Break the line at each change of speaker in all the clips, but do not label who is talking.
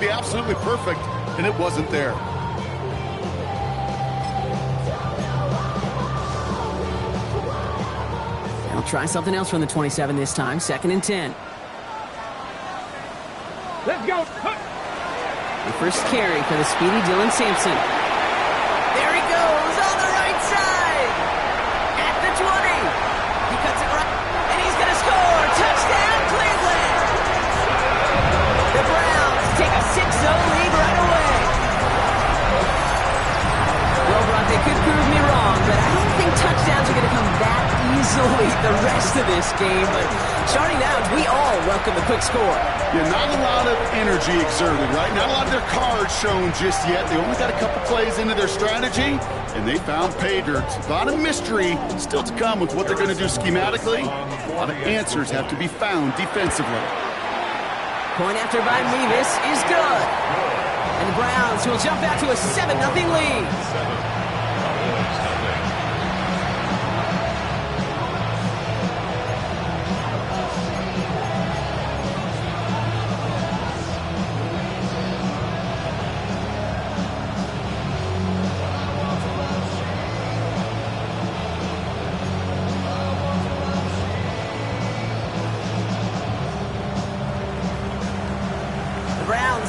be absolutely perfect, and it wasn't there.
They'll try something else from the 27 this time. 2nd and 10.
Let's go.
The first carry for the speedy Dylan Sampson. There he goes on the right side. At the 20. He cuts it right, and he's going to score. Touchdown, Cleveland. The Browns take a 6-0 lead right away. Well, Brock, they could prove me wrong, but I don't think touchdowns are going to come that easily the rest of this game. But starting out, we all welcome the quick score.
Yeah, not a lot of energy exerted, right? Not a lot of their cards shown just yet. They only got a couple plays into their strategy, and they found pay dirt. A lot of mystery still to come with what they're going to do schematically. A lot of answers have to be found defensively.
Point after by Mevis is good. And the Browns will jump out to a 7-0 lead.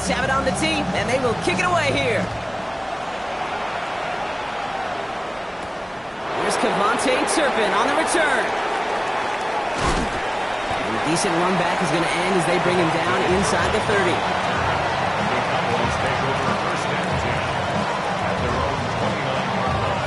Have it on the team, and they will kick it away here. Here's Cavante Turpin on the return. And a decent run back is going to end as they bring him down inside the 30.
The Cowboys take over 1st and 10 at their own 29-yard line.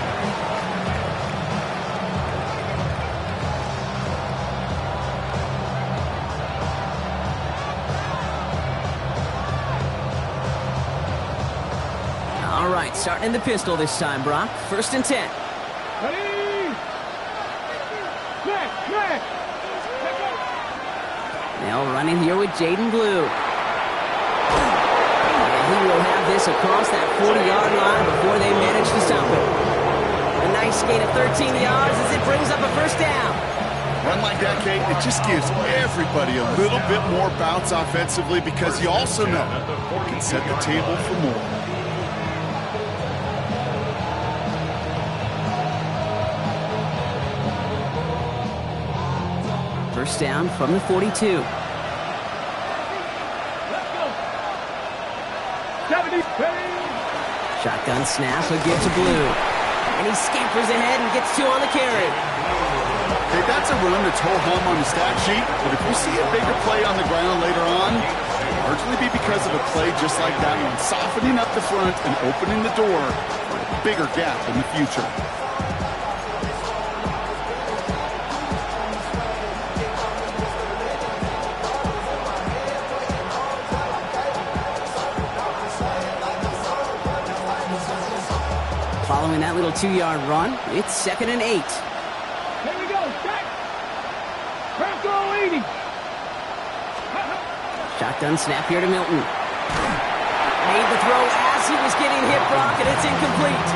All right, starting in the pistol this time, Brock. 1st and 10.
Ready? Back.
Now running here with Jaden Blue. And he will have this across that 40-yard line before they manage to stop it. A nice gain of 13 yards as it brings up a 1st down.
Run like that, Kate, it just gives everybody a little bit more bounce offensively because you also know you can set the table for more.
1st down from the 42.
Let's go. 70.
Shotgun snap, a give to Blue. And he scampers ahead and gets 2 on the carry.
Okay, that's a run that's ho-hum on the stat sheet, but if we see a bigger play on the ground later on, it'll largely be because of a play just like that one, softening up the front and opening the door for a bigger gap in the future.
Following that little 2-yard run, it's 2nd and 8.
Here we go. Back. Bronco 80.
Shotgun snap here to Milton. Made the throw as he was getting hit, Brock, and it's incomplete.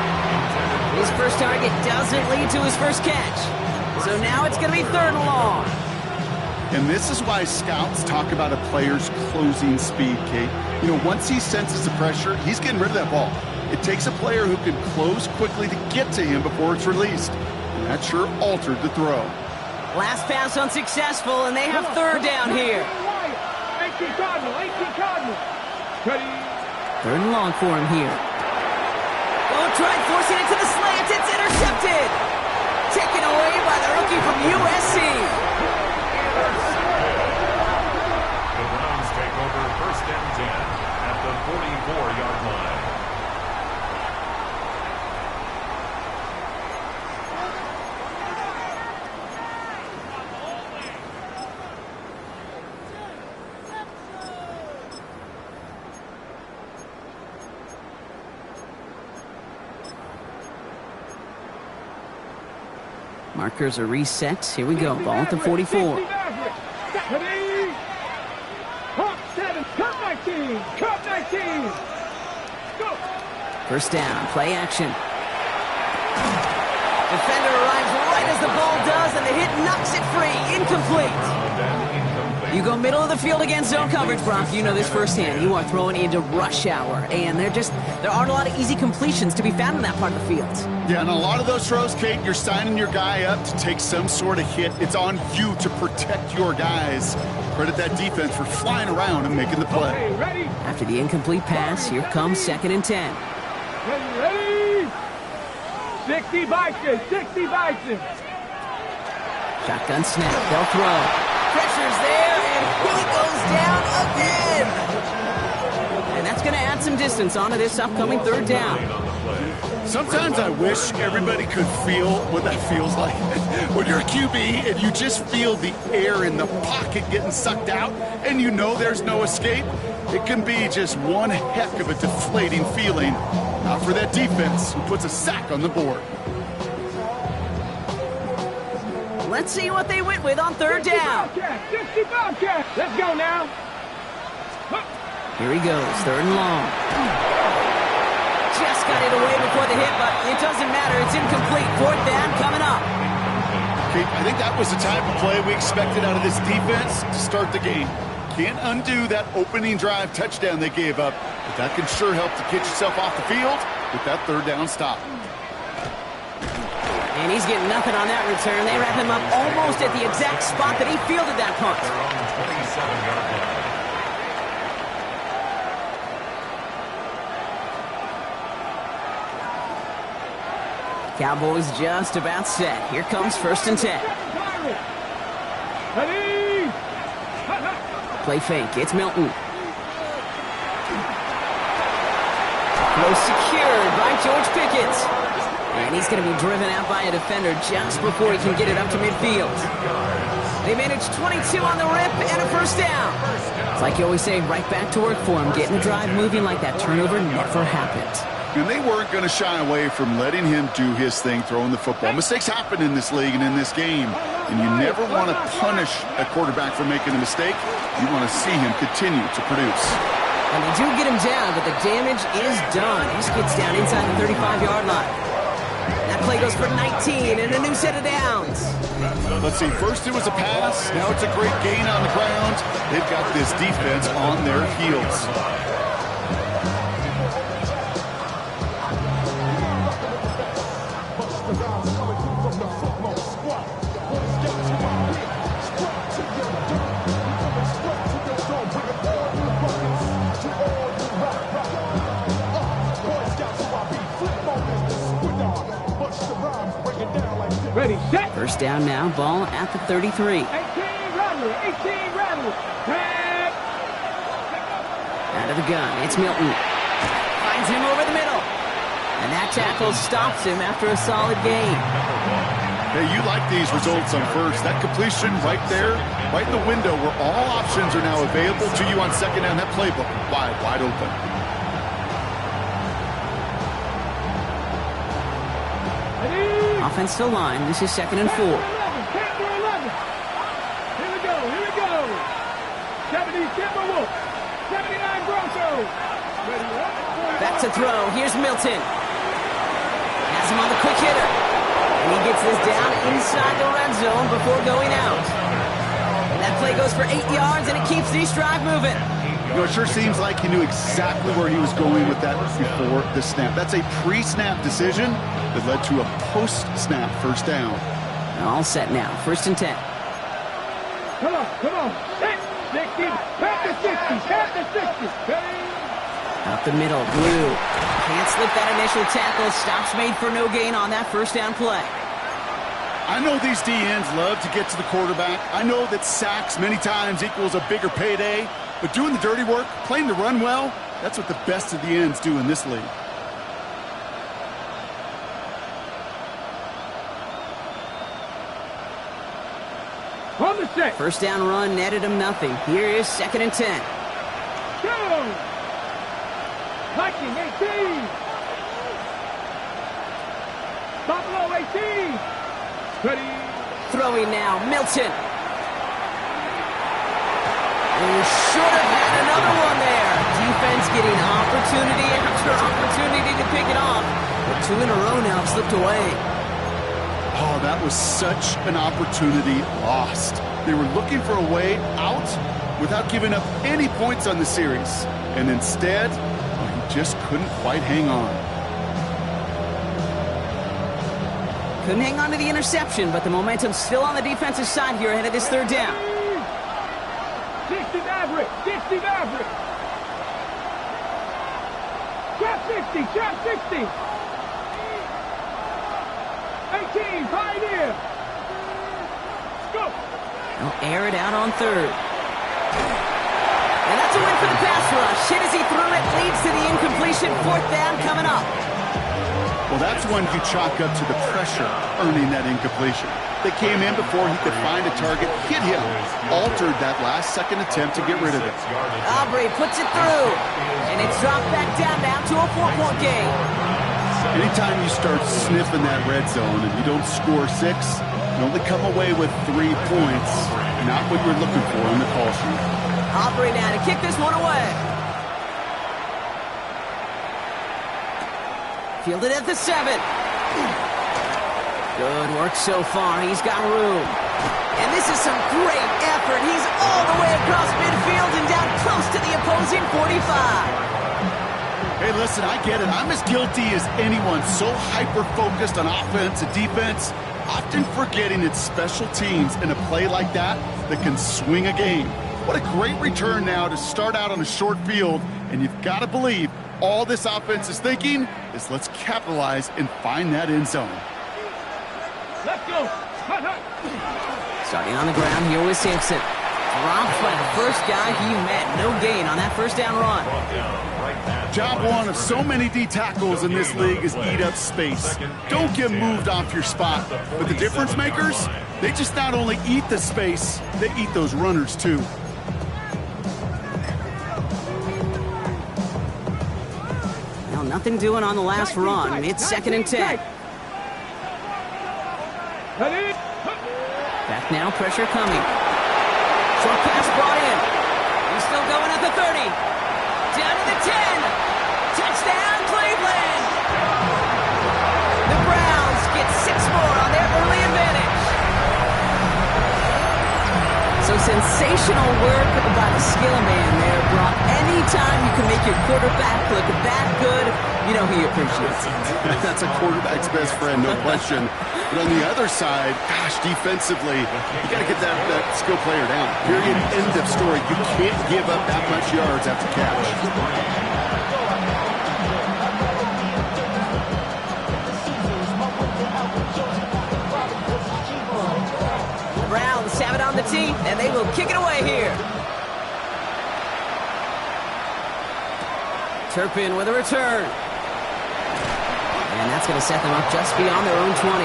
His first target doesn't lead to his first catch. So now it's going to be 3rd and long.
And this is why scouts talk about a player's closing speed, Kate. You know, once he senses the pressure, he's getting rid of that ball. It takes a player who can close quickly to get to him before it's released. And that sure altered the throw.
Last pass unsuccessful, and they have 3rd down here.
18 Cardinal. Ready?
3rd and long for him here. Oh, tried forcing it to the slant. It's intercepted. Taken away by the rookie from USC.
The Browns take over 1st and 10 at the 44-yard line.
Markers are reset. Here we go. Ball at the 44.
Ready? Hop 7. Cut 19. Cut 19. Go.
1st down. Play action. Defender arrives right as the ball does, and the hit knocks it free. Incomplete. You go middle of the field against zone coverage, Brock. You know this firsthand. You are throwing into rush hour, and there aren't a lot of easy completions to be found in that part of the field.
Yeah, and a lot of those throws, Kate, you're signing your guy up to take some sort of hit. It's on you to protect your guys. Credit that defense for flying around and making the play.
Okay, ready?
After the incomplete pass, here comes 2nd and 10.
Ready? 60 Bison, 60 Bison.
Shotgun snap, they'll throw. Pressure's there, and he goes down again. And that's going to add some distance onto this upcoming 3rd down.
Sometimes I wish everybody could feel what that feels like. When you're a QB and you just feel the air in the pocket getting sucked out and you know there's no escape, it can be just one heck of a deflating feeling. Not for that defense who puts a sack on the board.
Let's see what they went with on 3rd down.
60 Bobcats. Let's go now.
Here he goes, 3rd and long. Just got it away before the hit, but it doesn't matter. It's incomplete. 4th down coming up.
Okay, I think that was the type of play we expected out of this defense to start the game. Can't undo that opening drive touchdown they gave up, but that can sure help to get yourself off the field with that 3rd down stop.
And he's getting nothing on that return. They wrap him up almost at the exact spot that he fielded that punt.
Their own 27-yard line.
Cowboys just about set. Here comes 1st and 10.
Ready?
Play fake. It's Milton. Throw secured by George Pickens. And he's going to be driven out by a defender just before he can get it up to midfield. They managed 22 on the rip and a 1st down. It's like you always say, right back to work for him. Getting the drive moving like that turnover never happened.
And they weren't going to shy away from letting him do his thing, throwing the football. Mistakes happen in this league and in this game. And you never want to punish a quarterback for making a mistake. You want to see him continue to produce.
And they do get him down, but the damage is done. He gets down inside the 35-yard line. That play goes for 19 and a new set of downs.
Let's see, first it was a pass, now it's a great gain on the ground. They've got this defense on their heels.
Ready, set.
1st down now, ball at the 33.
18 Rattler, 18 Rattler. Tag.
Out of the gun, it's Milton. Finds him over the middle. And that tackle stops him after a solid gain.
Hey, you like these results on 1st. That completion right there, right in the window where all options are now available to you on 2nd down. That playbook wide open.
Offensive line, this is 2nd and 4.
11, 10 to 11. Here we go, here we go. 70 Timberwolves, 79 Broncos. Ready, up.
Back to throw, here's Milton. Has him on the quick hitter. And he gets this down inside the red zone before going out. And that play goes for 8 yards, and it keeps this drive moving.
You know, it sure seems like he knew exactly where he was going with that before the snap. That's a pre-snap decision that led to a post-snap 1st down.
All set now, 1st and 10.
Come on. 60, back to 60, back to 60. Ready?
Up the middle, Blue. Can't slip that initial tackle. Stops made for no gain on that 1st down play.
I know these DNs love to get to the quarterback. I know that sacks many times equals a bigger payday. But doing the dirty work, playing the run well, that's what the best of the ends do in this league.
On the set.
1st down run netted him nothing. Here is 2nd and 10.
Go. Viking 18. Buffalo 18. Ready.
Throwing now, Milton. And should have had another one there. Defense getting opportunity after opportunity to pick it off. But 2 in a row now slipped away.
Oh, that was such an opportunity lost. They were looking for a way out without giving up any points on the series. And instead, he just couldn't quite hang on.
Couldn't hang on to the interception, but the momentum's still on the defensive side here ahead of this third down.
60 Maverick, 60 Maverick. Trap 60, trap 60. 18, Pioneer. Go.
They'll air it out on third. And that's a win for the pass rush. Hit as he threw it, leads to the incompletion. Fourth down coming up.
Well, that's one you chalk up to the pressure earning that incompletion. They came in before he could find a target, hit him, altered that last-second attempt to get rid of it.
Aubrey puts it through, and it's dropped back down now to a 4-point game.
Anytime you start sniffing that red zone and you don't score 6, you only come away with 3 points, not what you're looking for in the call sheet.
Aubrey now to kick this one away. Fielded at the 7. Good work so far. He's got room. And this is some great effort. He's all the way across midfield and down close to the opposing 45.
Hey, listen, I get it. I'm as guilty as anyone. So hyper-focused on offense and defense, often forgetting it's special teams in a play like that that can swing a game. What a great return now to start out on a short field, and you've got to believe all this offense is thinking is let's capitalize and find that end zone.
Let's go.
Starting on the ground here with Sampson. Dropped by the first guy he met. No gain on that first down run.
Job one of so many D tackles in this league is eat up space. Don't get moved off your spot. But the difference makers, they just not only eat the space, they eat those runners too.
Well, nothing doing on the last run. It's 2nd and 10. Back now, pressure coming. Short pass brought in. He's still going at the 30. Down to the 10. Touchdown, Cleveland! The Browns get 6 more on their early advantage. So sensational work by the skill man there, Brock. Anytime you can make your quarterback look that good, you know he appreciates it.
That's a quarterback's best friend, no question. But on the other side, gosh, defensively, you got to get that skill player down. Period. End of story. You can't give up that much yards after catch.
The Browns have it on the tee, and they will kick it away here. Turpin with a return. And that's going to set them up just beyond their own 20.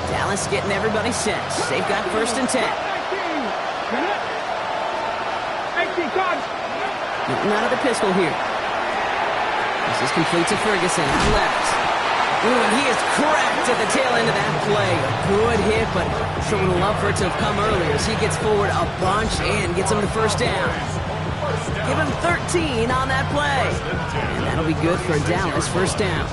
Dallas getting everybody set. They've got 1st and 10. Getting out of the pistol here. This is complete to Ferguson. Out left. Ooh, and he is cracked at the tail end of that play. A good hit, but sure would have loved for it to have come earlier as he gets forward a bunch and gets him to 1st down. Give him 13 on that play. And that'll be good for Dallas. 1st down.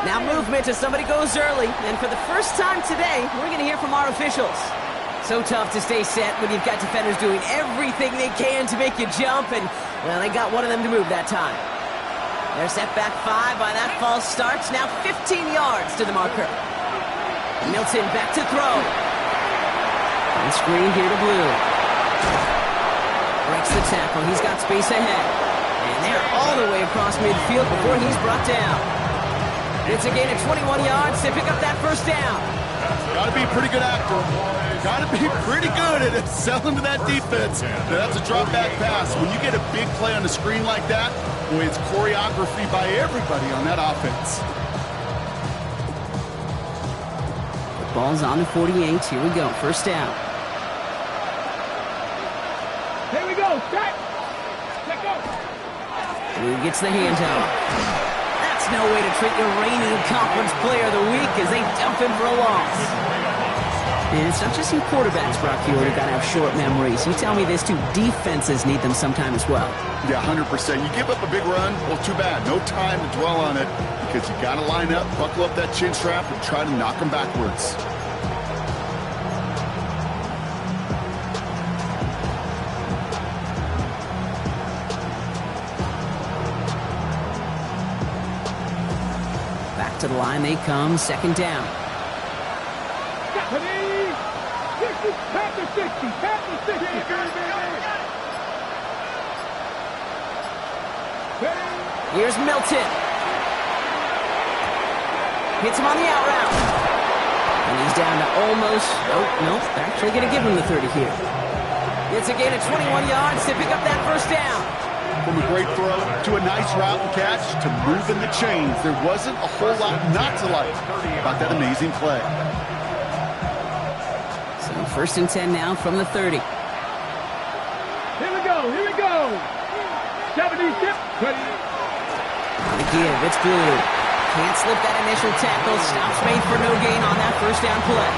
Now movement as somebody goes early. And for the first time today, we're going to hear from our officials. So tough to stay set when you've got defenders doing everything they can to make you jump. And, well, they got one of them to move that time. They're set back 5 by that false start. Now 15 yards to the marker. Milton back to throw. And screen here to Blue. Breaks the tackle. He's got space ahead. And they're all the way across midfield before he's brought down. It's a gain of 21 yards to pick up that 1st down.
Got to be a pretty good actor. Got to be pretty good at selling to that defense. Now, that's a drop back pass. When you get a big play on the screen like that, boy, it's choreography by everybody on that offense.
Ball's on the 48. Here we go. First down.
Here we go. Set. Let go.
Who gets the handoff? That's no way to treat your reigning conference player of the week as they dump him for a loss. And it's not just you quarterbacks, Brock Huard, who got to have short memories. You tell me this too. Defenses need them sometime as well.
Yeah, 100%. You give up a big run, well, too bad. No time to dwell on it because you got to line up, buckle up that chin strap, and try to knock them backwards.
Back to the line they come. Second down.
Tap the 60. Tap the 60.
Here's Milton. Hits him on the out route. And he's down to almost, nope, actually going to give him the 30 here. It's a gain of 21 yards to pick up that first down.
From a great throw to a nice route and catch to moving the chains, there wasn't a whole lot not to like about that amazing play.
So first and 10 now from the 30.
Here we go. 70 tip.
On the give, it's Blue. Can't slip that initial tackle. Stops made for no gain on that first down play.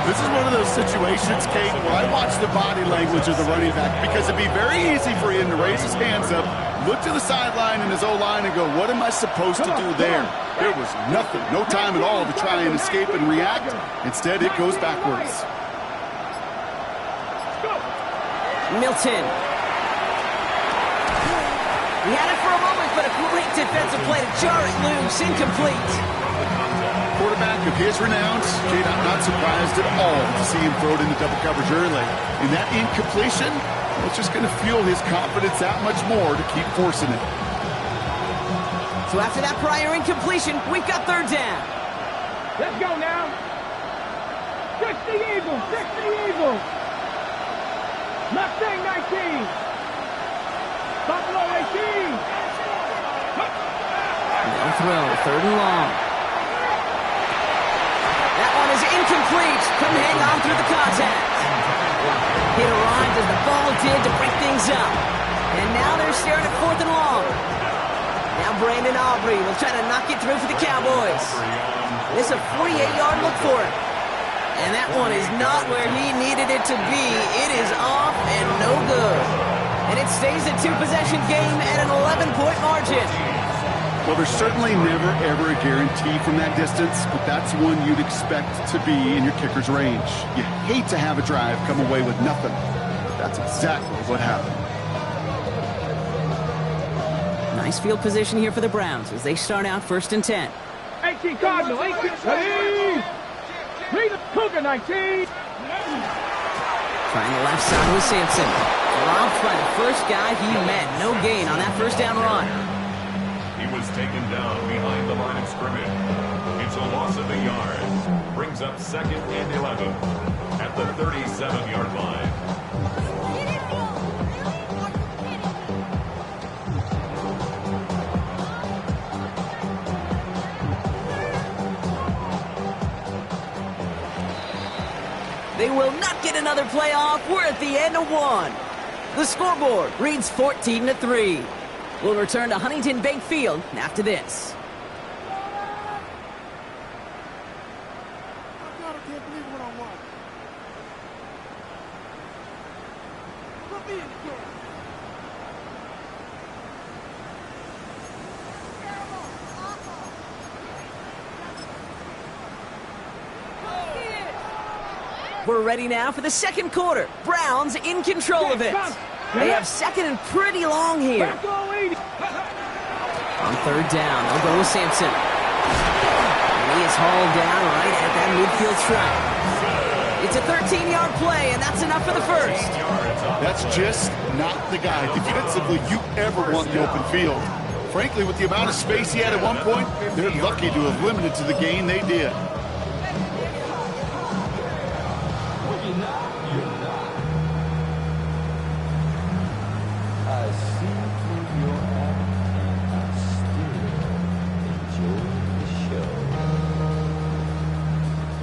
This is one of those situations, Kate, where I watch the body language of the running back because it'd be very easy for him to raise his hands up, look to the sideline in his O-line and go, what am I supposed to do there? There was nothing, no time at all to try and escape and react. Instead, it goes backwards.
Milton. He had it for a moment, but a great defensive play to jar it loose. Incomplete.
Quarterback of his renown, Kate, I'm not surprised at all to see him throw it into double coverage early. And that incompletion, it's just going to fuel his confidence that much more to keep forcing it.
So after that prior incompletion, we've got third down.
Let's go now. 60 Eagles. Mustang 19. Buffalo 18.
No throw, third and long. That one is incomplete. Couldn't hang on through the contact. It arrived as the ball did to break things up. And now they're staring at fourth and long. Now Brandon Aubrey will try to knock it through for the Cowboys. This is a 48-yard look for him. And that one is not where he needed it to be. It is off and no good. And it stays a two-possession game at an 11-point margin.
Well, there's certainly never, ever a guarantee from that distance, but that's one you'd expect to be in your kicker's range. You hate to have a drive come away with nothing, but that's exactly what happened.
Nice field position here for the Browns as they start out first and 10.
18 Cardinal, 18. Ready? Read the Cougar 19.
Trying the left side with Sampson. Robbed by the first guy he met. No gain on that first down run.
He was taken down behind the line of scrimmage. It's a loss of a yard. Brings up second and 11 at the 37-yard line.
They will not get another playoff. We're at the end of one. The scoreboard reads 14-3. We'll return to Huntington Bank Field after this.
I can't believe what I want. Put me in the game.
We're ready now for the second quarter. Browns in control of it. They have second and pretty long here. On third down, they'll go with Sampson. And he is hauled down right at that midfield stripe. It's a 13-yard play, and that's enough for the first.
That's just not the guy defensively you ever want in the open field. Frankly, with the amount of space he had at one point, they're lucky to have limited to the gain they did.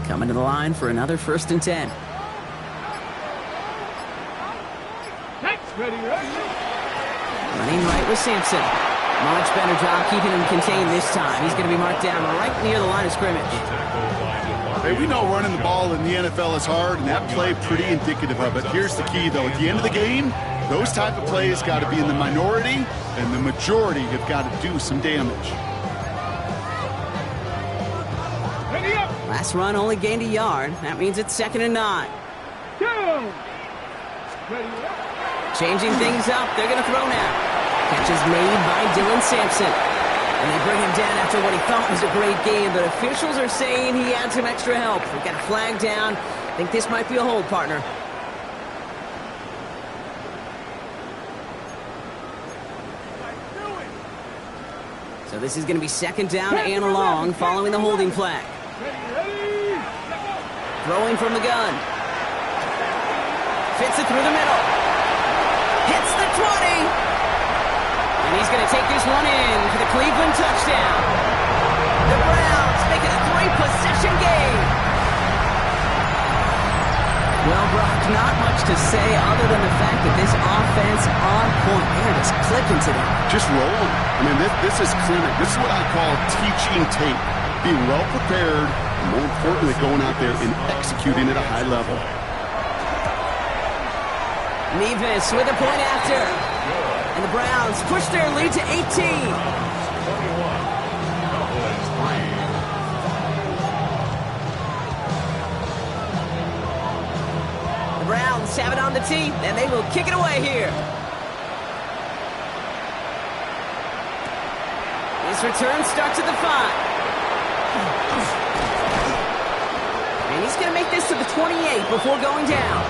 Coming to the line for another 1st and 10.
Ready.
Running right with Sampson. Much better job keeping him contained this time. He's going to be marked down right near the line of scrimmage.
Hey, we know running the ball in the NFL is hard, and that play pretty indicative of it. Here's the key, though. At the end of the game, those type of plays got to be in the minority, and the majority have got to do some damage.
Last run only gained a yard. That means it's 2nd and 9. Changing things up. They're going to throw now. Catch is made by Dylan Sampson. And they bring him down after what he thought was a great game, but officials are saying he had some extra help. We've got a flag down. I think this might be a hold, partner. So this is going to be 2nd down and long following the holding flag. Throwing from the gun. Fits it through the middle. Hits the 20. And he's going to take this one in for the Cleveland touchdown. The Browns make it a 3-possession game. Well, Brock, not much to say other than the fact that this offense on point. They're just clicking today.
Just rolling. I mean, this is clinic. This is what I call teaching tape. Being well prepared, and more importantly, going out there and executing at a high level.
Nevis with a point after. And the Browns push their lead to 18. The Browns have it on the tee, and they will kick it away here. This return starts at the 5. And he's going to make this to the 28 before going down.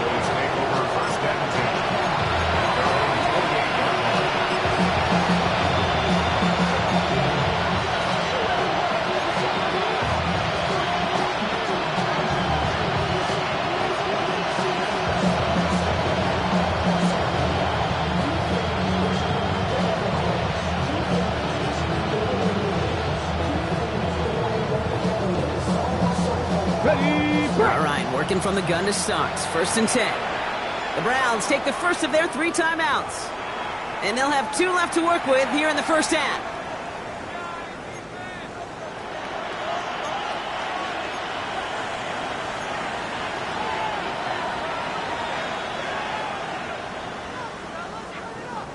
All right, working from the gun to start. 1st and 10. The Browns take the first of their 3 timeouts. And they'll have 2 left to work with here in the 1st half.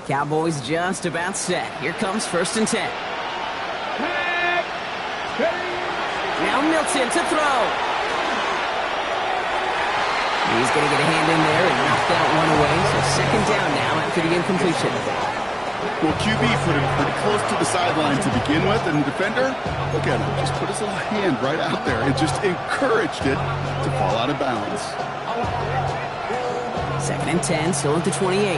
Cowboys just about set. Here comes 1st and 10. Now Milton to throw. He's going to get a hand in there and knock that one away. So 2nd down now after the incompletion.
Well, QB put him pretty close to the sideline to begin with, and the defender, look at him, just put his little hand right out there and just encouraged it to fall out of bounds.
2nd and 10, still at the 28.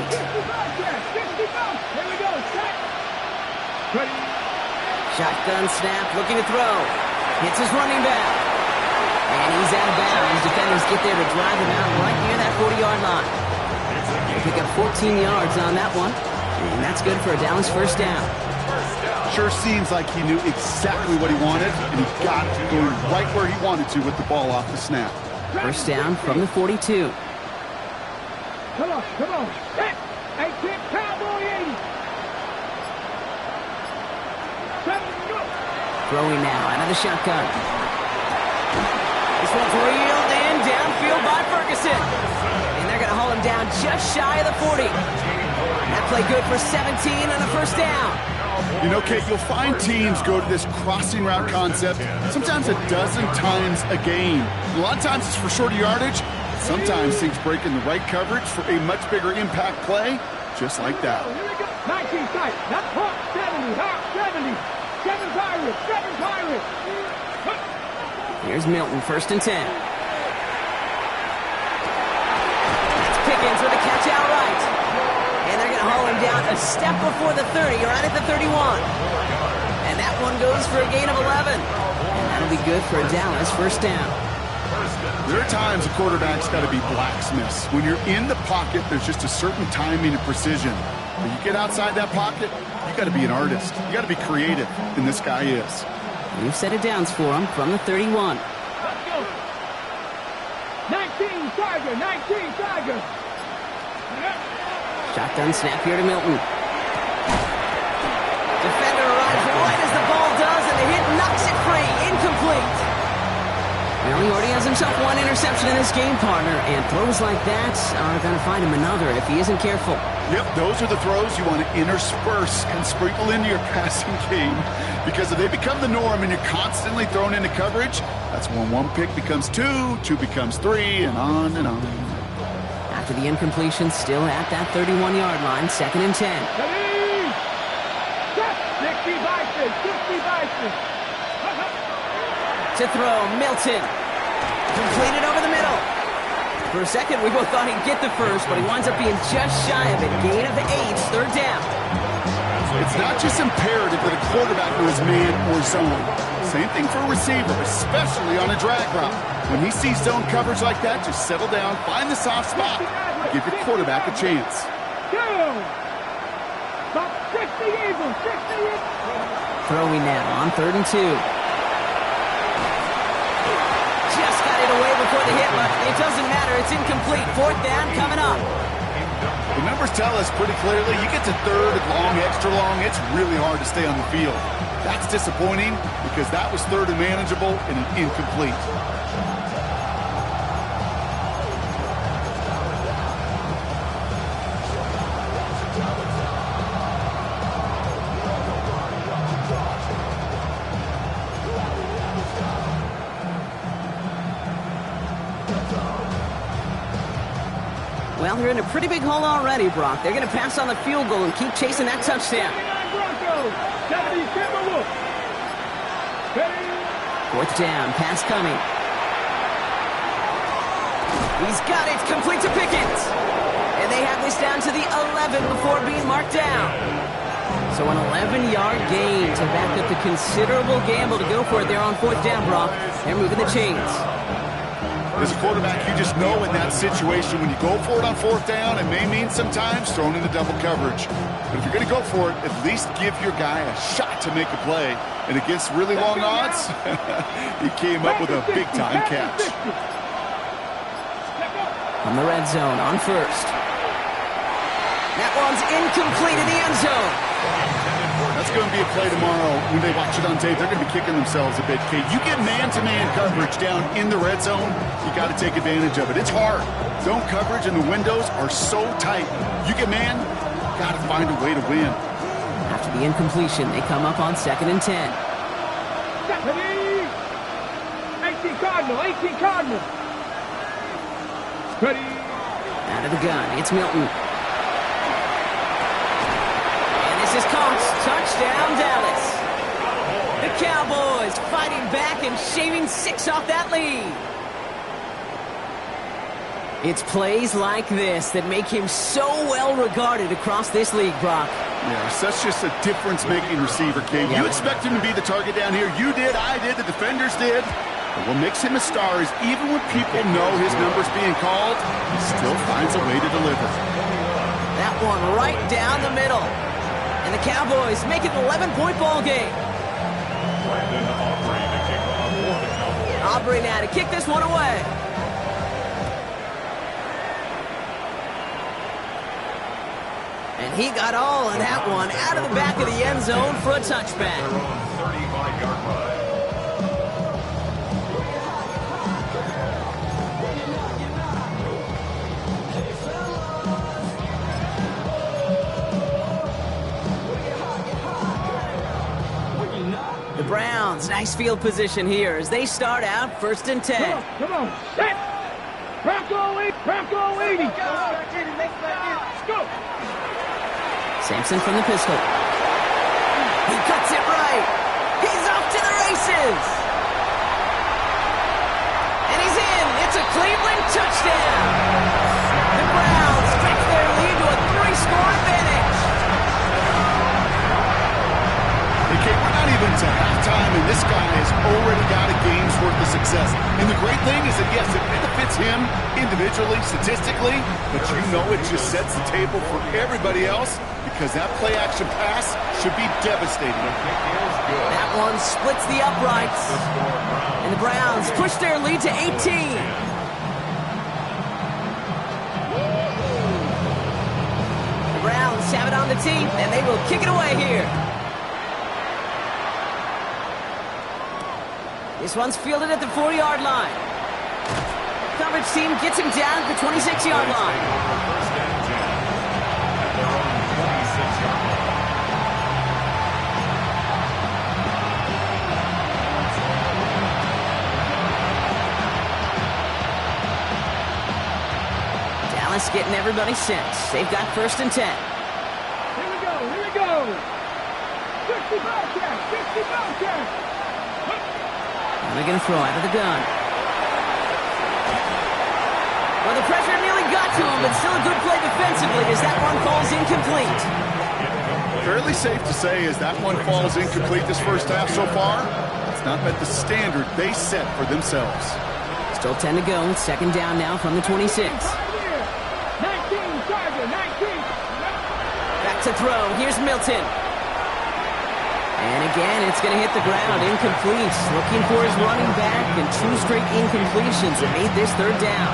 Shotgun snap, looking to throw. Hits his running back. And he's out of bounds. Defenders get there to drive him out right near that 40-yard line. They pick up 14 yards on that one. And that's good for a Dallas 1st down.
Sure seems like he knew exactly what he wanted, and he got it going right where he wanted to with the ball off the snap.
1st down from the 42.
Come on. Hey, kick, Cowboy 80.
Throwing now out of the shotgun. This one's reeled in downfield by Ferguson. And they're going to haul him down just shy of the 40. That play good for 17 on a 1st down.
You know, Kate, you'll find teams go to this crossing route concept sometimes a dozen times a game. A lot of times it's for shorter yardage. Sometimes things break in the right coverage for a much bigger impact play, just like that.
19 tight, not pump, 70. 7 Pirates.
Here's Milton, 1st and 10. That's Pickens with a catch outright. And they're going to haul him down a step before the 30, right at the 31. And that one goes for a gain of 11. And that'll be good for a Dallas 1st down.
There are times a quarterback's got to be blacksmiths. When you're in the pocket, there's just a certain timing and precision. When you get outside that pocket, you got to be an artist. You got to be creative, and this guy is.
New set of downs for him from the 31.
19 Tiger, 19 Tiger.
Shotgun snap here to Milton. Defender arrives right as the ball does, and the hit knocks it free. Incomplete. Well, he already has himself one interception in this game, partner, and throws like that are going to find him another if he isn't careful.
Yep, those are the throws you want to intersperse and sprinkle into your passing game, because if they become the norm and you're constantly thrown into coverage, that's when one pick becomes two, two becomes three, and on and on.
After the incompletion, still at that 31-yard line, 2nd and 10.
60 Bison, 60 Bison.
To throw, Milton. Completed over the middle. For a second, we both thought he'd get the first, but he winds up being just shy of it. Gain of 8, 3rd down.
It's not just imperative that a quarterback knows man or zone. Same thing for a receiver, especially on a drag route. When he sees zone coverage like that, just settle down, find the soft spot, give your quarterback a chance.
About 60 Eagles, 60 Eagles.
Throwing now on 3rd and 2. Just got it away before the hit, but it doesn't matter. It's incomplete. 4th down coming up.
The numbers tell us pretty clearly, you get to 3rd and long, extra long, it's really hard to stay on the field. That's disappointing because that was 3rd and manageable and an incomplete.
Well, they're in a pretty big hole already, Brock. They're going to pass on the field goal and keep chasing that touchdown. 4th down, pass coming. He's got it, complete to Pickens. And they have this down to the 11 before being marked down. So an 11-yard gain to back up the considerable gamble to go for it there on 4th down, Brock. They're moving the chains.
As a quarterback, you just know in that situation when you go for it on 4th down, it may mean sometimes thrown into double coverage. But if you're going to go for it, at least give your guy a shot to make a play. And against really long odds, he came up with a big-time catch.
On the red zone, on 1st. That one's incomplete in the end zone.
That's going to be a play tomorrow. When they watch it on tape, they're going to be kicking themselves a bit, Kate. You get man-to-man coverage down in the red zone, you got to take advantage of it. It's hard. Zone coverage and the windows are so tight. You get man, got to find a way to win.
After the incompletion, they come up on 2nd and 10.
18 Cardinal, 18 Cardinal. Ready.
Out of the gun, it's Milton. Is caught. Touchdown, Dallas. The Cowboys fighting back and shaving 6 off that lead. It's plays like this that make him so well regarded across this league, Brock.
Yeah, such just a difference-making receiver, Kate. You expect him to be the target down here. You did, I did, the defenders did. But what makes him a star is even when people know his number's being called, he still finds a way to deliver.
That one right down the middle. And the Cowboys make it an 11-point ball game. Aubrey now to kick this one away. And he got all of that one out of the back of the end zone for a touchback. The Browns, nice field position here as they start out 1st and 10.
Come on, set. Bronco 80. Let's go.
Sampson from the pistol. He cuts it right. He's off to the races. And he's in. It's a Cleveland touchdown. The Browns stretch their lead to a 3-score advantage.
Okay, we're not even to halftime, and this guy has already got a game's worth of success. And the great thing is that, yes, it benefits him individually, statistically, but you know it just sets the table for everybody else because that play-action pass should be devastating.
That one splits the uprights. And the Browns push their lead to 18. Dallas have it on the team, and they will kick it away here. This one's fielded at the 4-yard line. Coverage team gets him down at the 26-yard line.
First and 10 at their own 26-yard line.
Dallas getting everybody set. They've got first and 10.
Here we go, here we go. 60 Bobcats, 60 Bobcats.
They're going to throw out of the gun. Well, the pressure nearly got to him, but still a good play defensively as that one falls incomplete.
Fairly safe to say as that one falls incomplete this first half so far, it's not met the standard they set for themselves.
Still 10 to go. Second down now from the 26.
19, Tiger, 19.
Back to throw. Here's Milton. And again, it's going to hit the ground. Incomplete. Looking for his running back, and 2 straight incompletions that made this third down.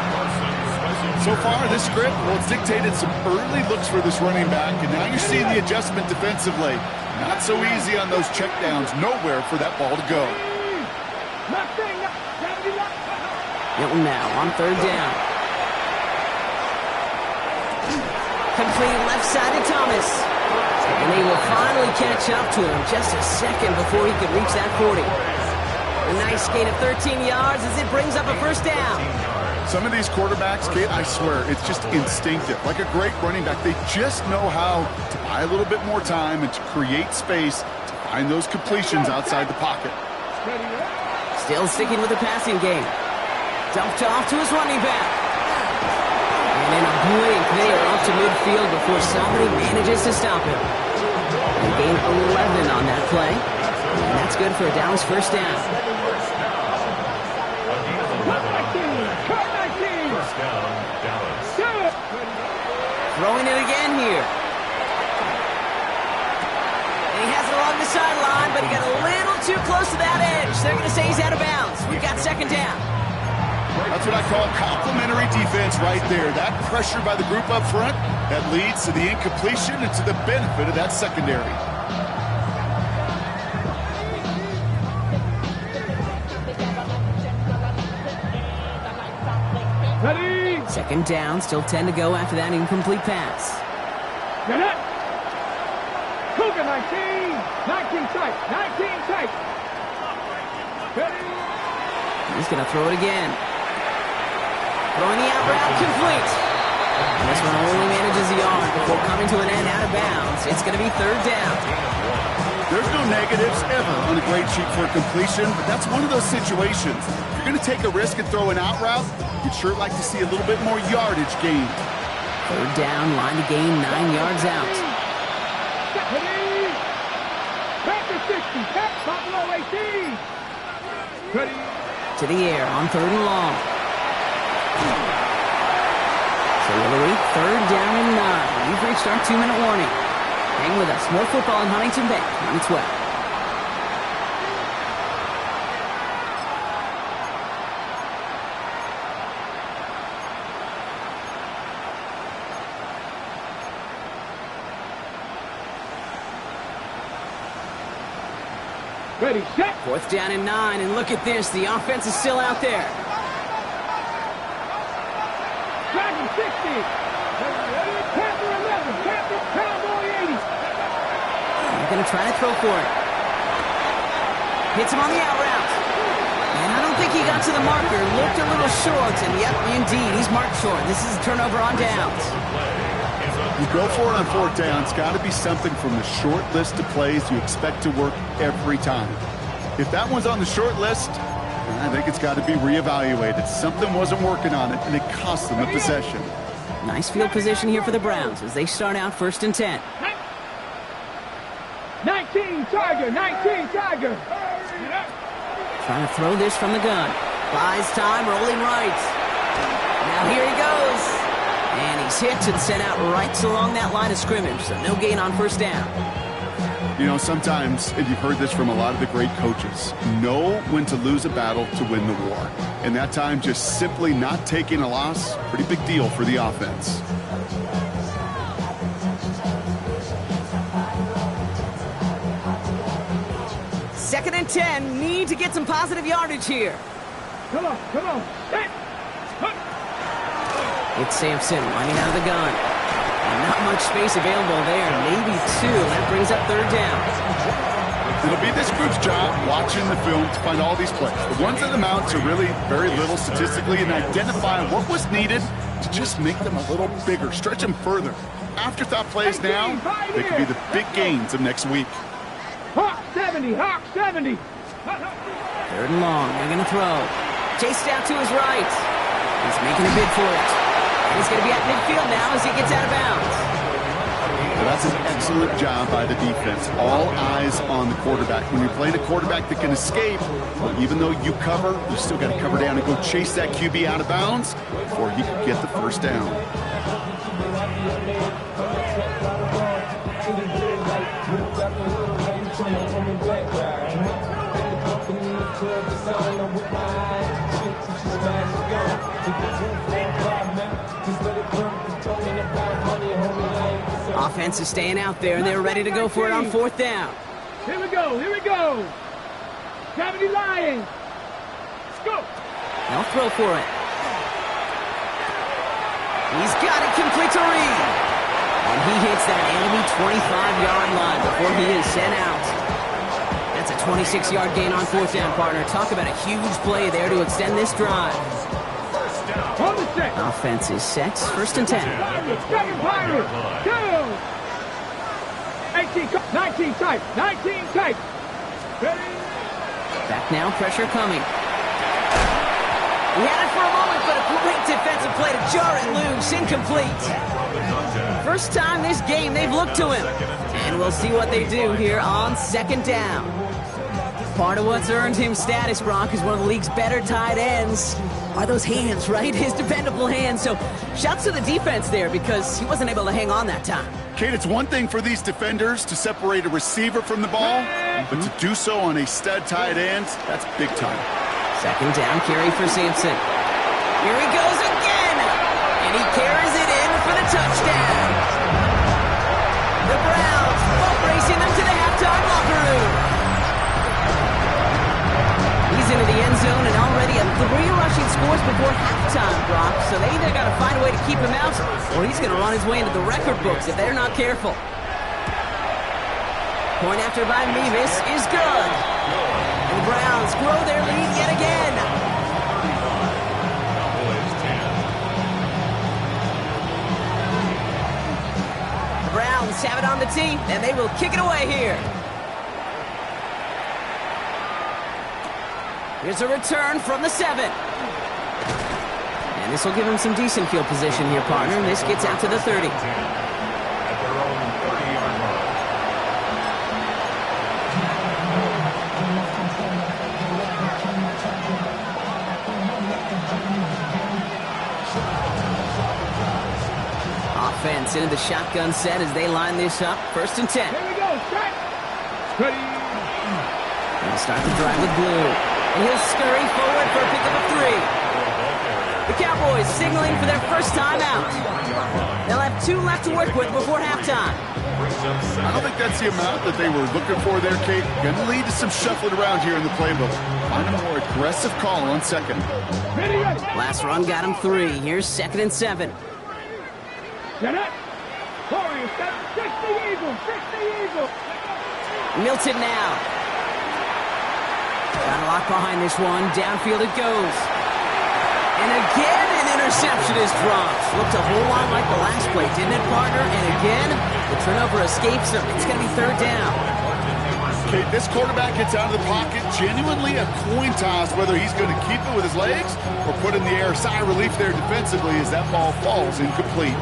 So far, this script, well, it's dictated some early looks for this running back, and now you're seeing the adjustment defensively. Not so easy on those checkdowns. Nowhere for that ball to go.
Milton now on third down. Complete left side to Thomas. And they will finally catch up to him just a second before he could reach that 40. A nice gain of 13 yards as it brings up a first down.
Some of these quarterbacks, Kate, I swear, it's just instinctive. Like a great running back, they just know how to buy a little bit more time and to create space to find those completions outside the pocket.
Still sticking with the passing game. Dumped off to his running back. And in a blink, they are up to midfield before somebody manages to stop him. They gain 11 on that play. And that's good for a Dallas first down.
First down, Dallas.
Throwing it again here. And he has it along the sideline, but he got a little too close to that edge. They're going to say he's out of bounds. We've got second down.
That's what I call complimentary defense right there. That pressure by the group up front, that leads to the incompletion and to the benefit of that secondary.
Ready?
Second down, still 10 to go after that incomplete pass.
Get it. Cougar 19. 19 tight. 19 tight. Ready?
He's going to throw it again. Throwing the out route complete. And this one only manages the yard before coming to an end out of bounds. It's going to be third down.
There's no negatives ever on a great sheet for a completion, but that's one of those situations. If you're going to take a risk and throw an out route, you'd sure like to see a little bit more yardage gained.
Third down, line to gain 9 yards out.
Ready? Back to 60. Back Buffalo 18. Ready?
To the air on third and long. So we'll await third down and 9. We've reached our 2-minute warning. Hang with us. More football in Huntington Bank on its way.
Ready, set.
Fourth down and 9, and look at this. The offense is still out there.
Dragon 60. Panther 11. Panther Cowboy 80.
They're going to try to throw for it. Hits him on the out route. And I don't think he got to the marker. Looked a little short, and yep, indeed, he's marked short. This is a turnover on downs.
You go for it on fourth down, it's got to be something from the short list of plays you expect to work every time. If that one's on the short list, I think it's got to be reevaluated. Something wasn't working on it, and it cost them a possession.
Nice field position here for the Browns as they start out first and 10.
19 Tiger. 19 Tiger.
Trying to throw this from the gun. Buys time, rolling right. Now here he goes. And he's hit and sent out right along that line of scrimmage, so no gain on first down.
You know, sometimes, and you've heard this from a lot of the great coaches, know when to lose a battle to win the war. And that time, just simply not taking a loss, pretty big deal for the offense.
2nd and 10. Need to get some positive yardage here.
Come on, come on. Hey.
It's Sampson running out of the gun. And not much space available there. Maybe 2. That brings up 3rd down.
It'll be this group's job watching the film to find all these plays. The ones that amount to really very little statistically and identify what was needed to just make them a little bigger, stretch them further. Afterthought plays now, they could be the big gains of next week.
Hawk 70, Hawk 70.
3rd and long, they're going to throw. Chased out to his right. He's making a bid for it. And he's going to be at midfield now as he gets out of bounds.
Well, that's an excellent job by the defense. All eyes on the quarterback. When you're playing a quarterback that can escape, well, even though you cover, you still got to cover down and go chase that QB out of bounds before you can get the 1st down.
Offense is staying out there, and they're ready to go for it on 4th down.
Here we go, here we go. 70 Lions. Let's go.
They'll throw for it. He's got it complete to Reed. And he hits that enemy 25-yard line before he is sent out. That's a 26-yard gain on 4th down, partner. Talk about a huge play there to extend this drive.
On the set.
Offense is set. 1st and 10.
Second Pirates. Go. 18, 19 type. 19 type. Ready.
Back now, pressure coming. He had it for a moment, but a great defensive play to jar it loose. Incomplete. First time this game they've looked to him. And we'll see what they do here on 2nd down. Part of what's earned him status, Brock, is one of the league's better tight ends. Are those hands, right? His dependable hands. So shouts to the defense there because he wasn't able to hang on that time.
Kate, it's one thing for these defenders to separate a receiver from the ball, but to do so on a stud tight end, that's big time.
2nd down carry for Sampson. Here he goes again, and he carries it in for the touchdown. The Browns both racing them to the halftime locker room. He's into the end zone and already at 3 rushing scores before halftime, Brock. So they either got to find a way to keep him out, or he's going to run his way into the record books if they're not careful. Point after by Mevis is good. And the Browns grow their lead yet again. The Browns have it on the tee, and they will kick it away here. Here's a return from the 7. And this will give him some decent field position here, partner. And this gets out to the 30.
At their own 30-yard line.
Offense into the shotgun set as they line this up. 1st and 10.
Here we go. Strike. Ready.
They'll start the drive with Blue. And he'll scurry forward for a pickup of 3. The Cowboys signaling for their first time out. They'll have 2 left to work with before halftime.
I don't think that's the amount that they were looking for there, Kate. Going to lead to some shuffling around here in the playbook. Find a more aggressive call on 2nd.
Ready, ready.
Last run got him 3. Here's 2nd and 7.
Get up. Warriors, 60 Eagles, 60 Eagles.
Milton now. Got a lot behind this one. Downfield it goes. And again, an interception is dropped. Looked a whole lot like the last play, didn't it, partner? And again, the turnover escapes him. It's going to be 3rd down.
Kate, this quarterback gets out of the pocket. Genuinely a coin toss whether he's going to keep it with his legs or put in the air. Sigh of relief there defensively as that ball falls incomplete.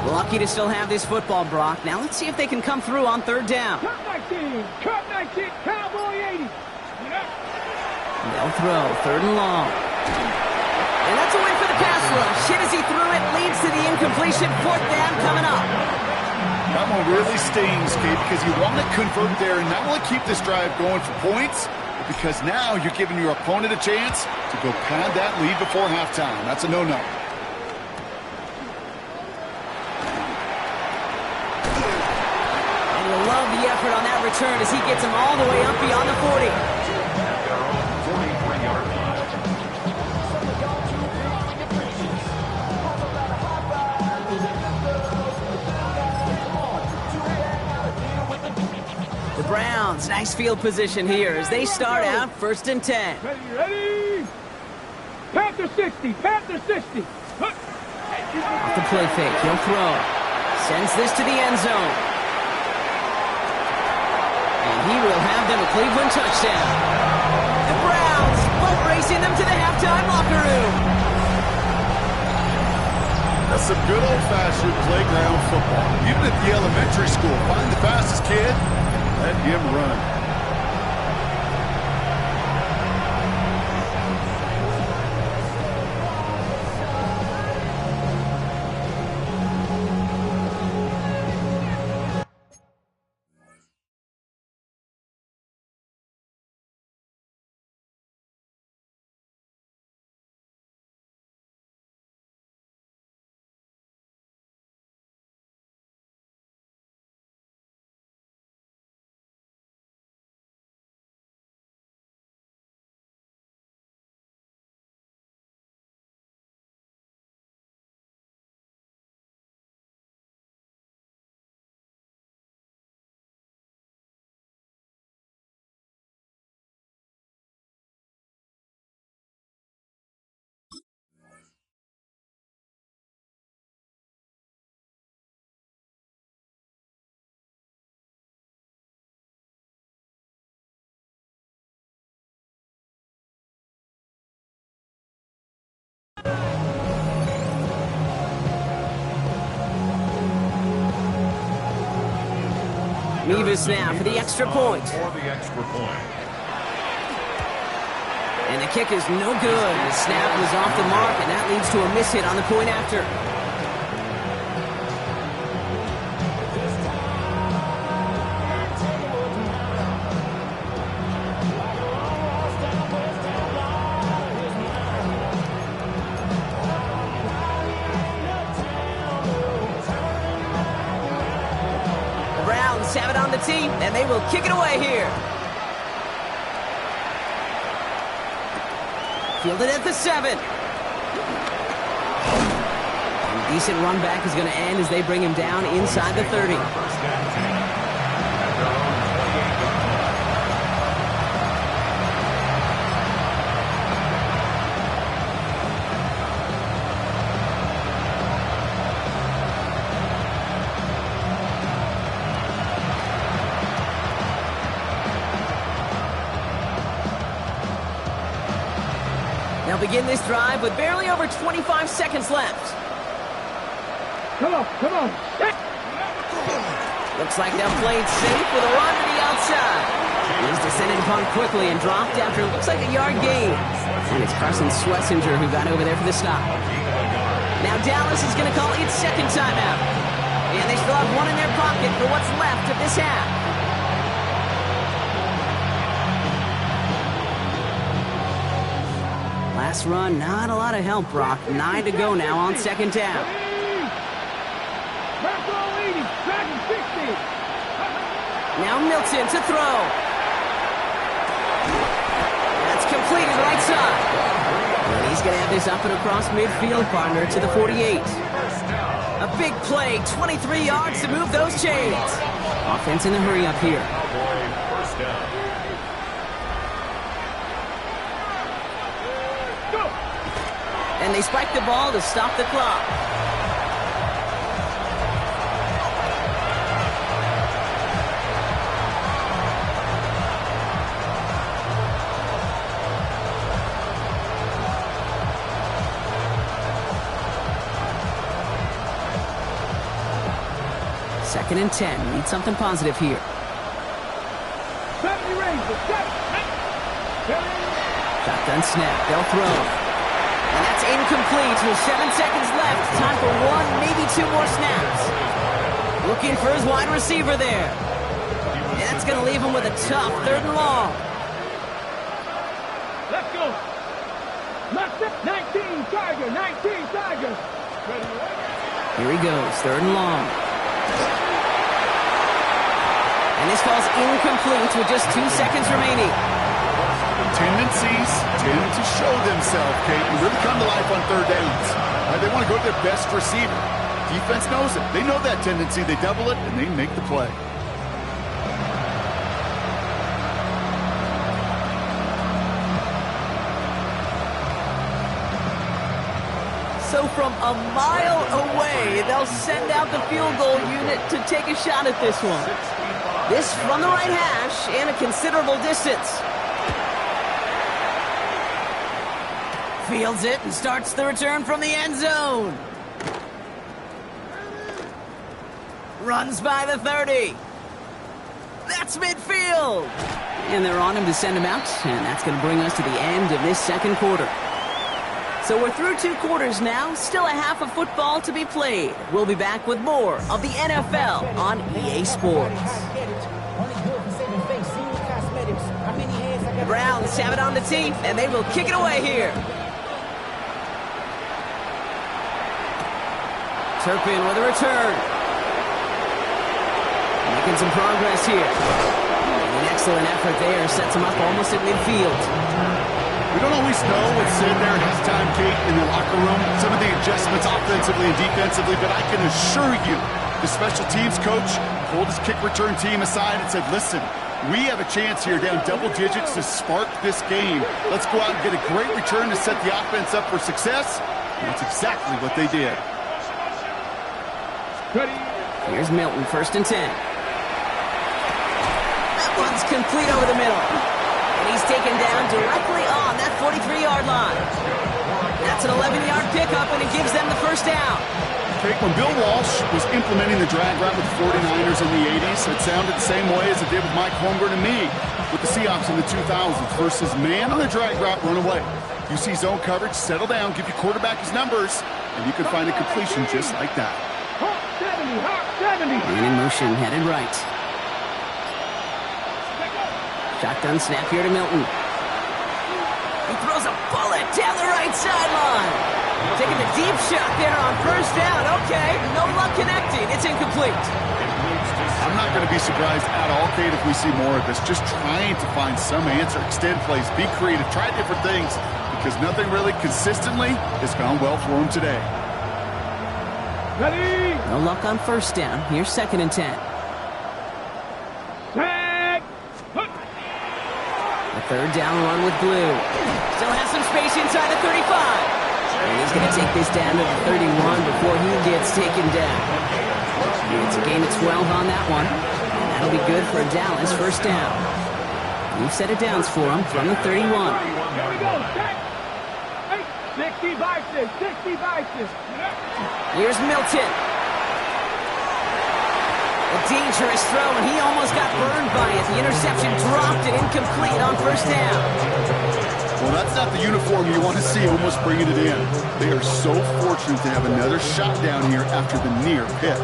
Lucky to still have this football, Brock. Now let's see if they can come through on 3rd down.
Cup 19, Cup 19, Cowboy 80.
They'll throw 3rd and long. And that's away for the pass rush. Hit as he threw it, leads to the incompletion. 4th down coming up.
That one really stings, Kate, because you want to convert there and not only keep this drive going for points, but because now you're giving your opponent a chance to go pad that lead before halftime. That's a no-no.
And you'll love the effort on that return as he gets him all the way up beyond the 40.
At their own 43-yard line.
The Browns, nice field position here as they start out 1st and 10.
Ready? Panther 60, Panther 60.
Off the play fake, he'll throw. Sends this to the end zone. And he will have them a Cleveland touchdown. The Browns boat racing them to the halftime locker room.
That's some good old-fashioned playground football. Even at the elementary school, find the fastest kid, let him run.
Nevis now for the extra point.
For the extra point.
And the kick is no good. The snap was off the mark, and that leads to a miss hit on the point after. Have it on the team, and they will kick it away here. Fielded at the 7. A decent run back is going to end as they bring him down inside the 30.
First and 10. At their own 28-yard line.
They'll begin this drive with barely over 25 seconds left.
Come on, come on.
Looks like they'll play it safe with a run to the outside. He's descended upon quickly and dropped after it looks like a yard gain. And it's Carson Schlesinger who got over there for the stop. Now Dallas is going to call its second timeout. And they still have one in their pocket for what's left of this half. Last run, not a lot of help, Brock. 9 to go now on second down. Now Milton to throw. That's completed right side. And he's going to have this up and across midfield, partner, to the 48. A big play, 23 yards to move those chains. Offense in a hurry up here.
First down.
And they spike the ball to stop the clock. Second and 10. Need something positive here. Shotgun snap. They'll throw. And that's incomplete with 7 seconds left. Time for one, maybe two more snaps. Looking for his wide receiver there. And that's going to leave him with a tough 3rd and long.
Let's go. Let's go. 19 Tiger. 19 Tiger. Ready, ready.
Here he goes, 3rd and long. And this falls incomplete with just 2 seconds remaining.
Tendencies tend to show themselves, Kate, and really come to life on 3rd downs. They want to go to their best receiver. Defense knows it. They know that tendency. They double it, and they make the play.
So from a mile away, they'll send out the field goal unit to take a shot at this one. This from the right hash and a considerable distance. Fields it and starts the return from the end zone. Runs by the 30. That's midfield. And they're on him to send him out, and that's going to bring us to the end of this 2nd quarter. So we're through 2 quarters now, still a half of football to be played. We'll be back with more of the NFL on EA Sports. The Browns have it on the tee, and they will kick it away here. Turpin with a return. Making some progress here. And an excellent effort there sets him up almost at midfield.
We don't always know what's said there at halftime, Kate, in the locker room, some of the adjustments offensively and defensively, but I can assure you the special teams coach pulled his kick return team aside and said, listen, we have a chance here down double digits to spark this game. Let's go out and get a great return to set the offense up for success. And that's exactly what they did.
Ready.
Here's Milton, 1st and 10. That one's complete over the middle. And he's taken down directly on that 43-yard line. That's an 11-yard pickup, and it gives them the 1st down.
Kate, when Bill Walsh was implementing the drag route with the 49ers in the 80s, it sounded the same way as it did with Mike Holmgren and me with the Seahawks in the 2000s versus man on the drag route, run away. You see zone coverage, settle down, give your quarterback his numbers, and you can find a completion just like that.
Hawk 70, Hawk 70.
And in motion, headed right. Shotgun snap here to Milton. He throws a bullet down the right sideline. Taking the deep shot there on 1st down. Okay, no luck connecting. It's incomplete.
I'm not going to be surprised at all, Kate, if we see more of this. Just trying to find some answer, extend plays, be creative, try different things, because nothing really consistently has gone well for him today.
Ready.
No luck on 1st down. Here's 2nd and 10.
Tag. Hook.
A 3rd down run with Blue. Still has some space inside the 35. And he's going to take this down to the 31 before he gets taken down. It's a gain of 12 on that one. And that'll be good for Dallas 1st down. New set of downs for him from the 31.
Here we go. Tag. 60 by 6. 60 by 6.
Here's Milton. A dangerous throw, and he almost got burned by it. The interception dropped it incomplete on 1st down.
Well, that's not the uniform you want to see almost bringing it in. They are so fortunate to have another shot down here after the near pick.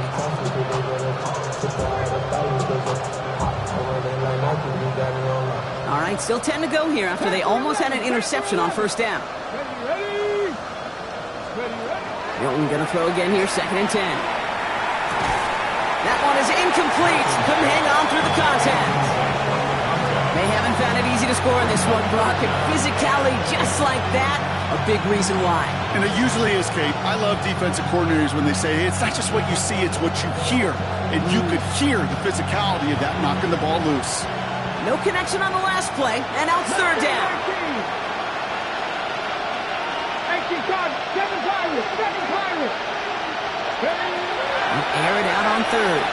All right, still 10 to go here after they almost had an interception on 1st down.
Ready.
Milton going to throw again here, 2nd and 10. That one is incomplete. Couldn't hang on through the contact. They haven't found it easy to score in this one, Brock. And physicality just like that, a big reason why.
And it usually is, Kate. I love defensive coordinators when they say, hey, it's not just what you see, it's what you hear. And you could hear the physicality of that knocking the ball loose.
No connection on the last play, and out 3rd down.
18 card. 7 Pirates. 7 Pirates.
Air it out on 3rd.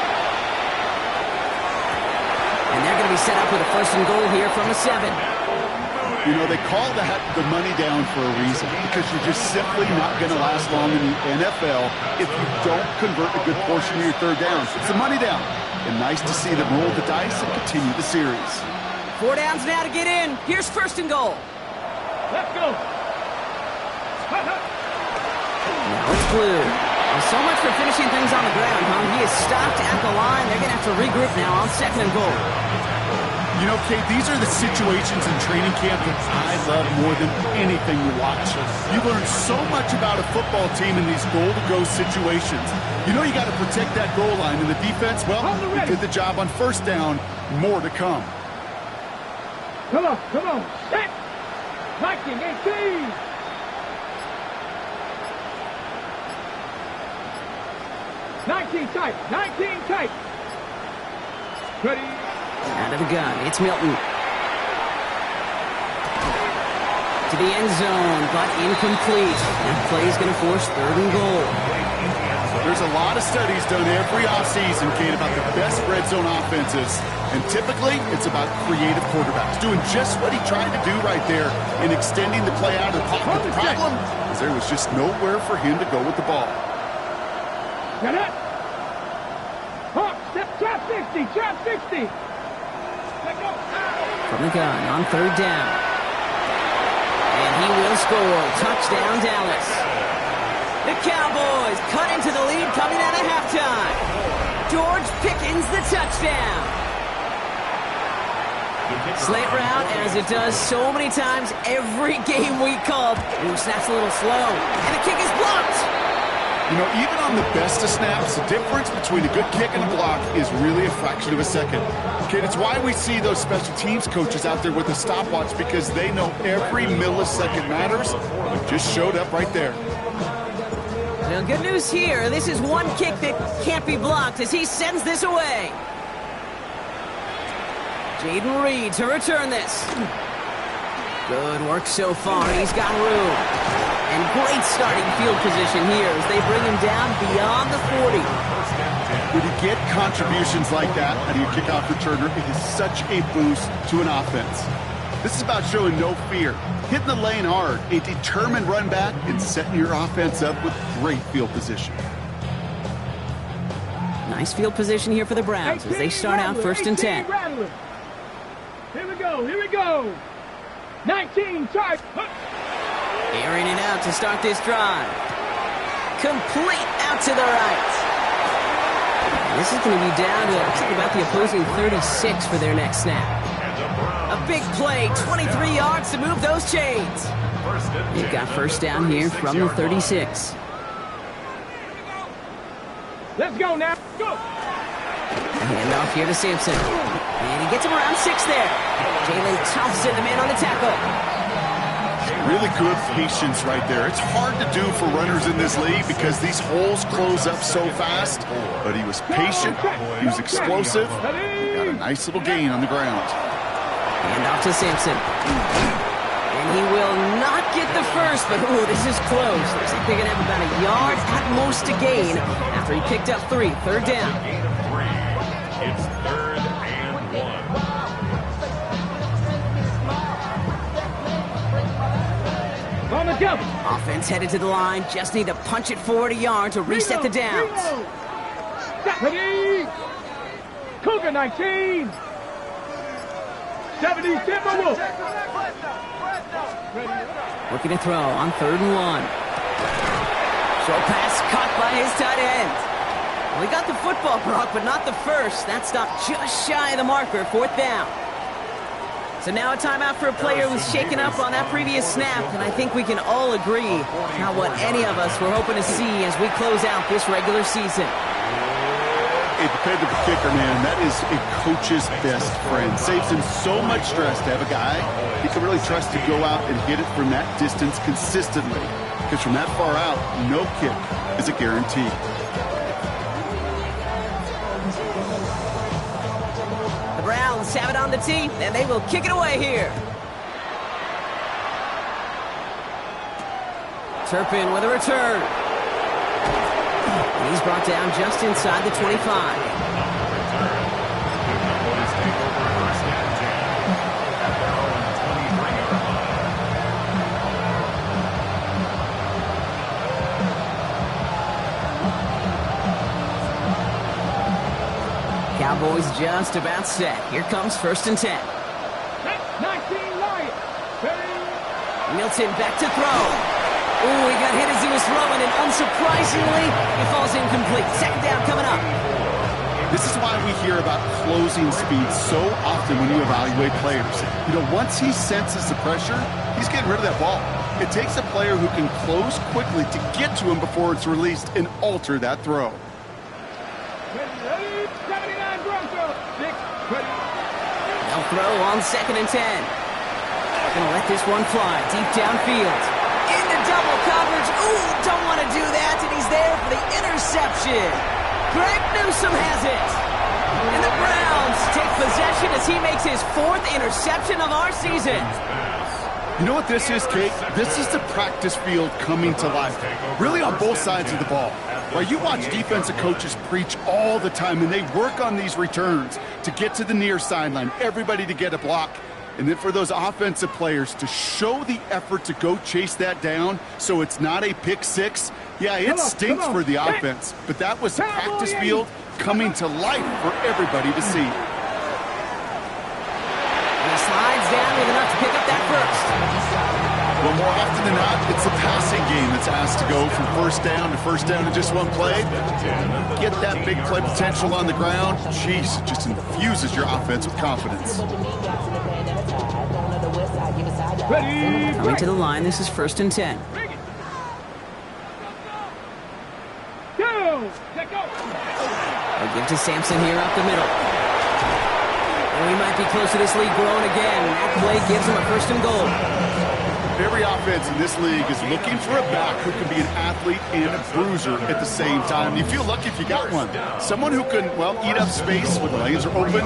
And they're going to be set up with a 1st and goal here from a 7.
You know, they call that the money down for a reason, because you're just simply not going to last long in the NFL if you don't convert a good portion of your 3rd downs. It's a money down. And nice to see them roll the dice and continue the series.
4 downs now to get in. Here's 1st and goal.
Let's go.
Now it's Blue. Well, so much for finishing things on the ground, huh? He is stopped at the line. They're going to have to regroup now on 2nd and goal.
You know, Kate, these are the situations in training camp that I love more than anything to watch. You learn so much about a football team in these goal-to-go situations. You know you got to protect that goal line, and the defense, well, they did the job on first down. More to come.
Come on, come on. Set. Viking 18. Tight. 19 tight. Ready.
Out of the gun, it's Milton. To the end zone, but incomplete. That play is going to force 3rd and goal.
There's a lot of studies done every offseason, Kate, about the best red zone offenses. And typically, it's about creative quarterbacks doing just what he tried to do right there in extending the play out of the pocket. The problem is there was just nowhere for him to go with the ball.
Got it. Trap 60, trap 60.
From the gun on 3rd down. And he will score. Touchdown, Dallas. The Cowboys cut into the lead coming out of halftime. George Pickens the touchdown. Slant route, as it does so many times every game we called. Ooh, snaps a little slow. And the kick is blocked.
You know, even on the best of snaps, the difference between a good kick and a block is really a fraction of a second. Okay, it's why we see those special teams coaches out there with a stopwatch, because they know every millisecond matters. It just showed up right there.
Well, good news here. This is one kick that can't be blocked as he sends this away. Jaden Reed to return this. Good work so far. He's got room. And great starting field position here as they bring him down beyond the 40.
When you get contributions like that out of your kickoff returner, it is such a boost to an offense. This is about showing no fear, hitting the lane hard, a determined run back, and setting your offense up with great field position.
Nice field position here for the Browns as they start out 1st and 10.
Here we go, here we go. 19, charge.
Airing it out to start this drive. Complete out to the right. This is going to be down to about the opposing 36 for their next snap. A big play, 23 yards to move those chains. They've got 1st down here from the 36.
Let's go now. Go.
Hand off here to Sampson. And he gets him around 6 there. Jalen Thompson, the man on the tackle.
Really good patience right there. It's hard to do for runners in this league because these holes close up so fast. But he was patient, he was explosive, he got a nice little gain on the ground.
Hand off to Sampson. And he will not get the first, but ooh, this is close. Looks like they're going to have about a yard at most to gain after he picked up 3. 3rd down.
It's 3rd and 1.
On the go.
Offense headed to the line. Just need to punch it forward a yard to reset the downs.
Ready. Cougar 19. 70 Timberwolves.
Looking to throw on 3rd and 1. Short pass caught by his tight end. Well, he got the football, Brock, but not the first. That stopped just shy of the marker. 4th down. So now a timeout for a player who's shaken up on that previous snap, and I think we can all agree not what any of us were hoping to see as we close out this regular season.
A dependable kicker, man, that is a coach's best friend. Saves him so much stress to have a guy he can really trust to go out and hit it from that distance consistently. Because from that far out, no kick is a guarantee.
Browns have it on the tee, and they will kick it away here. Turpin with a return. And he's brought down just inside the 25. Cowboys just about set. Here comes 1st and 10.
19 Lions.
Milton back to throw. Ooh, he got hit as he was throwing, and unsurprisingly, he falls incomplete. 2nd down coming up.
This is why we hear about closing speed so often when you evaluate players. You know, once he senses the pressure, he's getting rid of that ball. It takes a player who can close quickly to get to him before it's released and alter that throw.
They'll throw on 2nd and 10. Gonna let this one fly deep downfield. Into double coverage. Ooh, don't want to do that, and he's there for the interception. Greg Newsome has it. And the Browns take possession as he makes his 4th interception of our season.
You know what this is, Kate? This is the practice field coming to life. Really on both sides of the ball. Right, you watch defensive coaches preach all the time, and they work on these returns to get to the near sideline, everybody to get a block. And then for those offensive players to show the effort to go chase that down so it's not a pick six, yeah, it stinks for the offense. But that was the practice field coming to life for everybody to see.
And he slides down with enough to pick up that first.
Well, more often than not, it's the passing game that's asked to go from first down in just one play. Get that big play potential on the ground. Jeez, it just infuses your offense with confidence.
Coming to the line, this is 1st and 10. They'll give to Sampson here up the middle. And we might be close to this league growing again. That play gives him a 1st and goal.
Every offense in this league is looking for a back who can be an athlete and a bruiser at the same time. You feel lucky if you got one. Someone who can, well, eat up space when the lanes are open.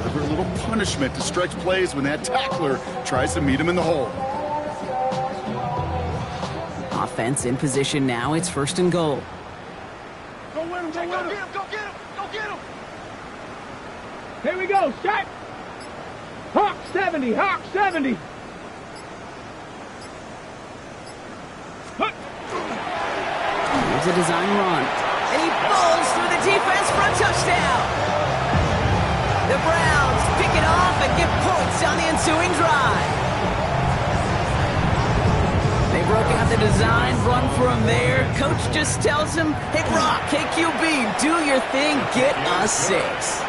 Deliver a little punishment to stretch plays when that tackler tries to meet him in the hole.
Offense in position now. It's 1st and goal.
Go win him, go win him. Go get him, go get him. Here we go, shot. Hawk 70, Hawk 70.
Here's a design run. And he falls through the defense for a touchdown. The Browns pick it off and get points on the ensuing drive. They broke out the design run for him there. Coach just tells him, hey, Brock, hey, QB, do your thing, get us 6.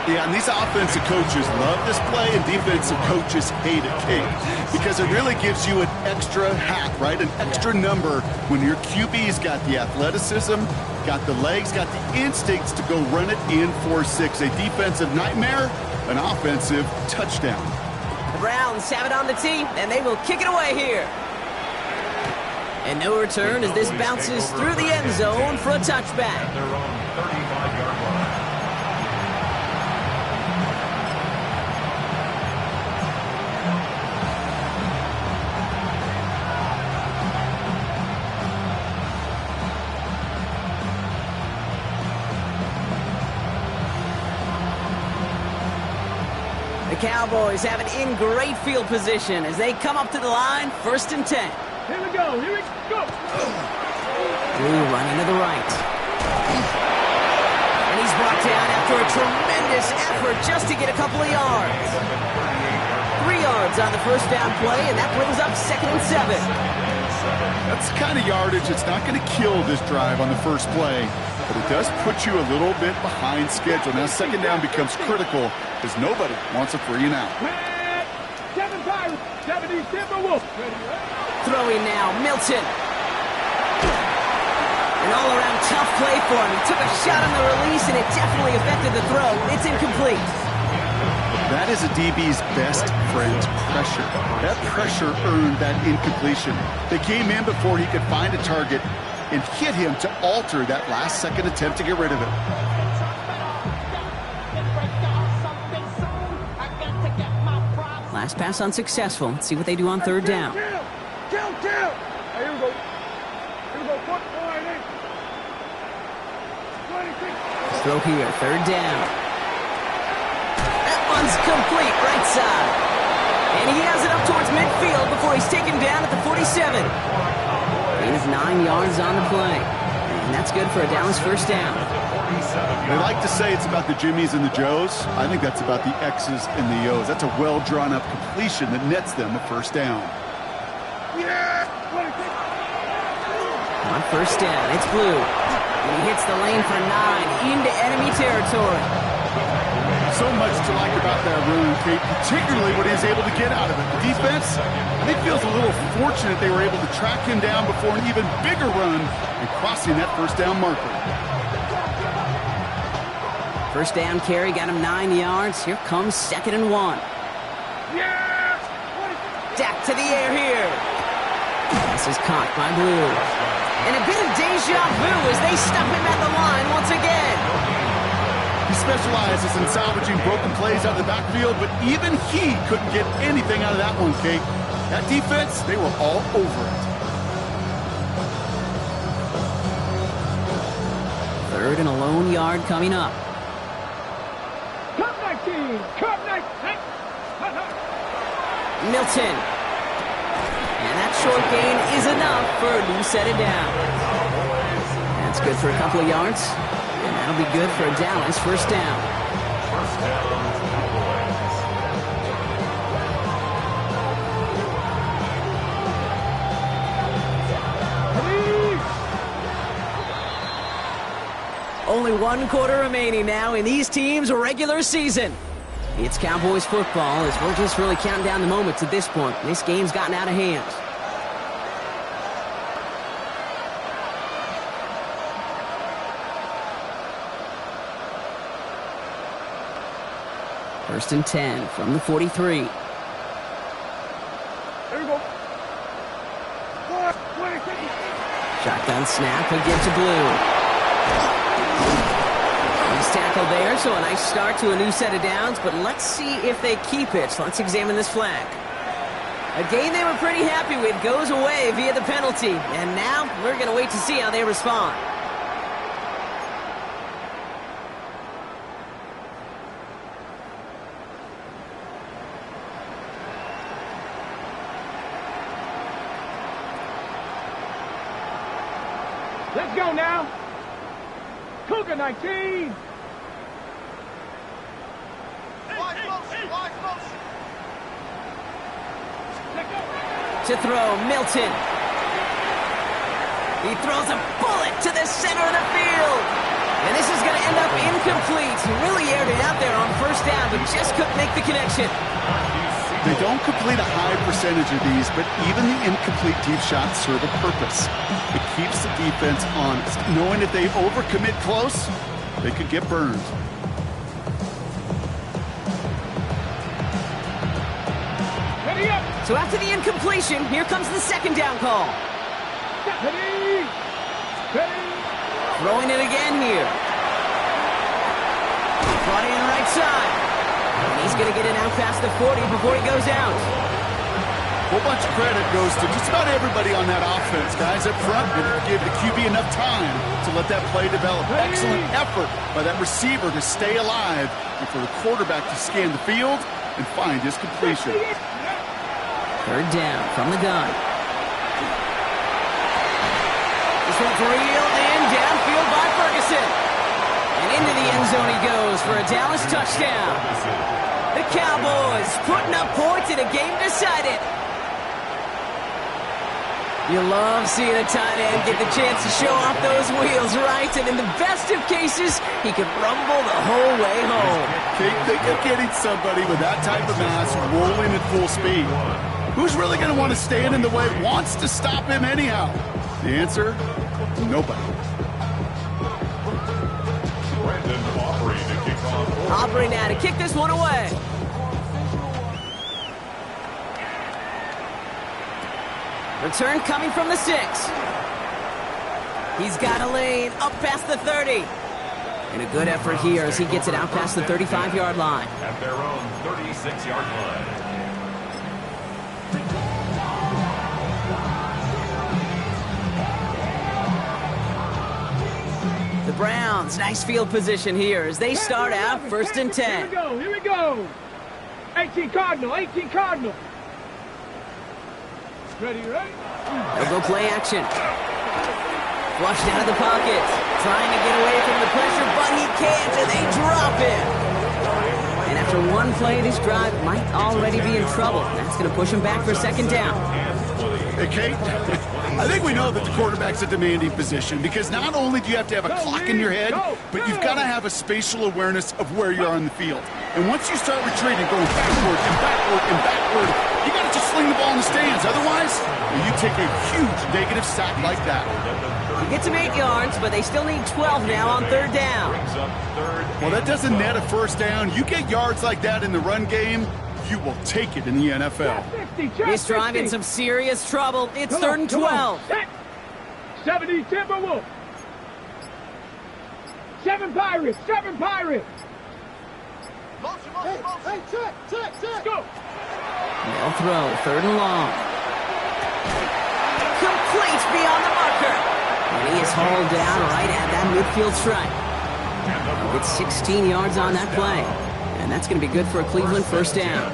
Yeah, and these offensive coaches love this play, and defensive coaches hate it, Kate, because it really gives you an extra hack, right? An extra number when your QB's got the athleticism, got the legs, got the instincts to go run it in for 6. A defensive nightmare, an offensive touchdown.
The Browns have it on the tee, and they will kick it away here. And no return as this bounces through the end zone for a touchback.
Their own 35-yard line.
The Cowboys have it in great field position as they come up to the line, 1st and 10.
Here we go, here we go.
Blue running to the right. And he's brought down after a tremendous effort just to get a couple of yards. 3 yards on the first down play, and that brings up 2nd and 7.
That's the kind of yardage that's not going to kill this drive on the first play, but it does put you a little bit behind schedule. Now 2nd down becomes critical as nobody wants a 3 and out.
7 Pirates, 70 Timberwolves.
Throwing now, Milton. An all-around tough play for him. He took a shot on the release, and it definitely affected the throw. It's incomplete.
That is a DB's best friend, pressure. That pressure earned that incompletion. They came in before he could find a target and hit him to alter that last-second attempt to get rid of it.
Last pass unsuccessful. Let's see what they do on 3rd down.
Kill. Hey, here we go. Here we go. 26.
Throw here, 3rd down. That one's complete, right side. And he has it up towards midfield before he's taken down at the 47. Gain of 9 yards on the play. And that's good for a Dallas 1st down.
They like to say it's about the Jimmies and the Joes. I think that's about the X's and the O's. That's a well-drawn-up completion that nets them a 1st down.
On 1st down, it's Blue. And he hits the lane for 9 into enemy territory.
So much to like about that run, Kate, particularly what he was able to get out of it. The defense, I think, feels a little fortunate they were able to track him down before an even bigger run and crossing that first down marker.
First down carry got him 9 yards. Here comes 2nd and 1.
Yes!
Dak to the air here. This is caught by Blue. And a bit of deja vu as they stop him at the line once again.
He specializes in salvaging broken plays out of the backfield, but even he couldn't get anything out of that one, Kate. That defense, they were all over it.
3rd and a lone yard coming up.
Cut 19! Cut 19!
Milton. And that short gain is enough for a new set of down. That's good for a couple of yards. And that'll be good for a Dallas first down.
First down,
Cowboys!
Only 1 quarter remaining now in these teams' regular season. It's Cowboys football as we're just really counting down the moments at this point. This game's gotten out of hand. First and 10 from the 43.
Here we go.
Shotgun snap, he'll give to Blue. He's tackled there, so a nice start to a new set of downs, but let's see if they keep it. So let's examine this flag. A game they were pretty happy with goes away via the penalty, and now we're going to wait to see how they respond.
Let's go now. Cougar 19.
To throw, Milton. He throws a bullet to the center of the field. And this is going to end up incomplete. He really aired it out there on first down, but just couldn't make the connection.
They don't complete a high percentage of these, but even the incomplete deep shots serve a purpose. It keeps the defense honest, knowing if they overcommit close, they could get burned.
Ready up.
So after the incompletion, here comes the second down call.
Ready. Ready.
Throwing it again here. Brought in right side. And he's going to get it out past the 40 before he goes out.
A whole bunch of credit goes to just about everybody on that offense. Guys up front, they gave the QB enough time to let that play develop. Excellent effort by that receiver to stay alive and for the quarterback to scan the field and find his completion.
Third down from the gun. This one's reeled in downfield by Ferguson. And into the end zone he goes for a Dallas touchdown. The Cowboys putting up points in a game decided. You love seeing a tight end get the chance to show off those wheels, right? And in the best of cases, he could rumble the whole way home.
Think of getting somebody with that type of mass rolling at full speed. Who's really going to want to stand in the way, wants to stop him anyhow? The answer? Nobody.
Aubrey now to kick this one away. Return coming from the 6. He's got a lane up past the 30. And a good effort here as he gets it out past the 35-yard line.
At their own 36-yard line.
The Browns, nice field position here as they start out first and 10.
Here we go. 18 Cardinal, 18 Cardinal. Ready, right?
They'll go play action. Flushed out of the pocket. Trying to get away from the pressure, but he can't, and they drop it. And after one play, this drive might already be in trouble. That's going to push him back for second down.
Hey, Kate, I think we know that the quarterback's a demanding position because not only do you have to have a clock in your head, but you've got to have a spatial awareness of where you are on the field. And once you start retreating, going backward and backward and backward, you got to just sling the ball in the stands. Otherwise, you take a huge negative sack like that.
He gets him 8 yards, but they still need 12 now on third down.
Well, that doesn't net a first down. You get yards like that in the run game, you will take it in the NFL.
This drive in some serious trouble. It's third and 12.
70 Timberwolves. 7 Pirates. 7 Pirates. Hey, check. Go.
They'll throw third and long. Complete beyond the marker. And he is hauled down right at that midfield stripe. He'll get 16 yards on that play. And that's going to be good for a Cleveland first down.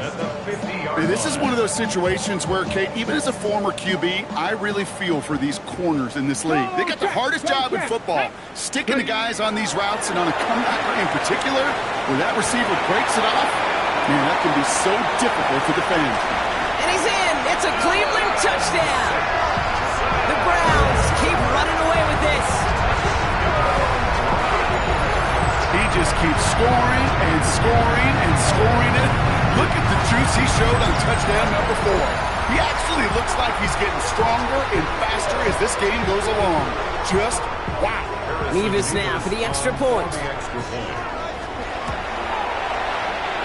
This is one of those situations where, Kate, even as a former QB, I really feel for these corners in this league. They got the hardest job in football, sticking the guys on these routes and on a comebacker in particular, where that receiver breaks it off. Man, that can be so difficult to defend.
And he's in. It's a Cleveland touchdown. The Browns keep running away with this.
He just keeps scoring and scoring and scoring it. Look at the juice he showed on touchdown number 4. He actually looks like he's getting stronger and faster as this game goes along. Just wow.
Nevis now for the extra point.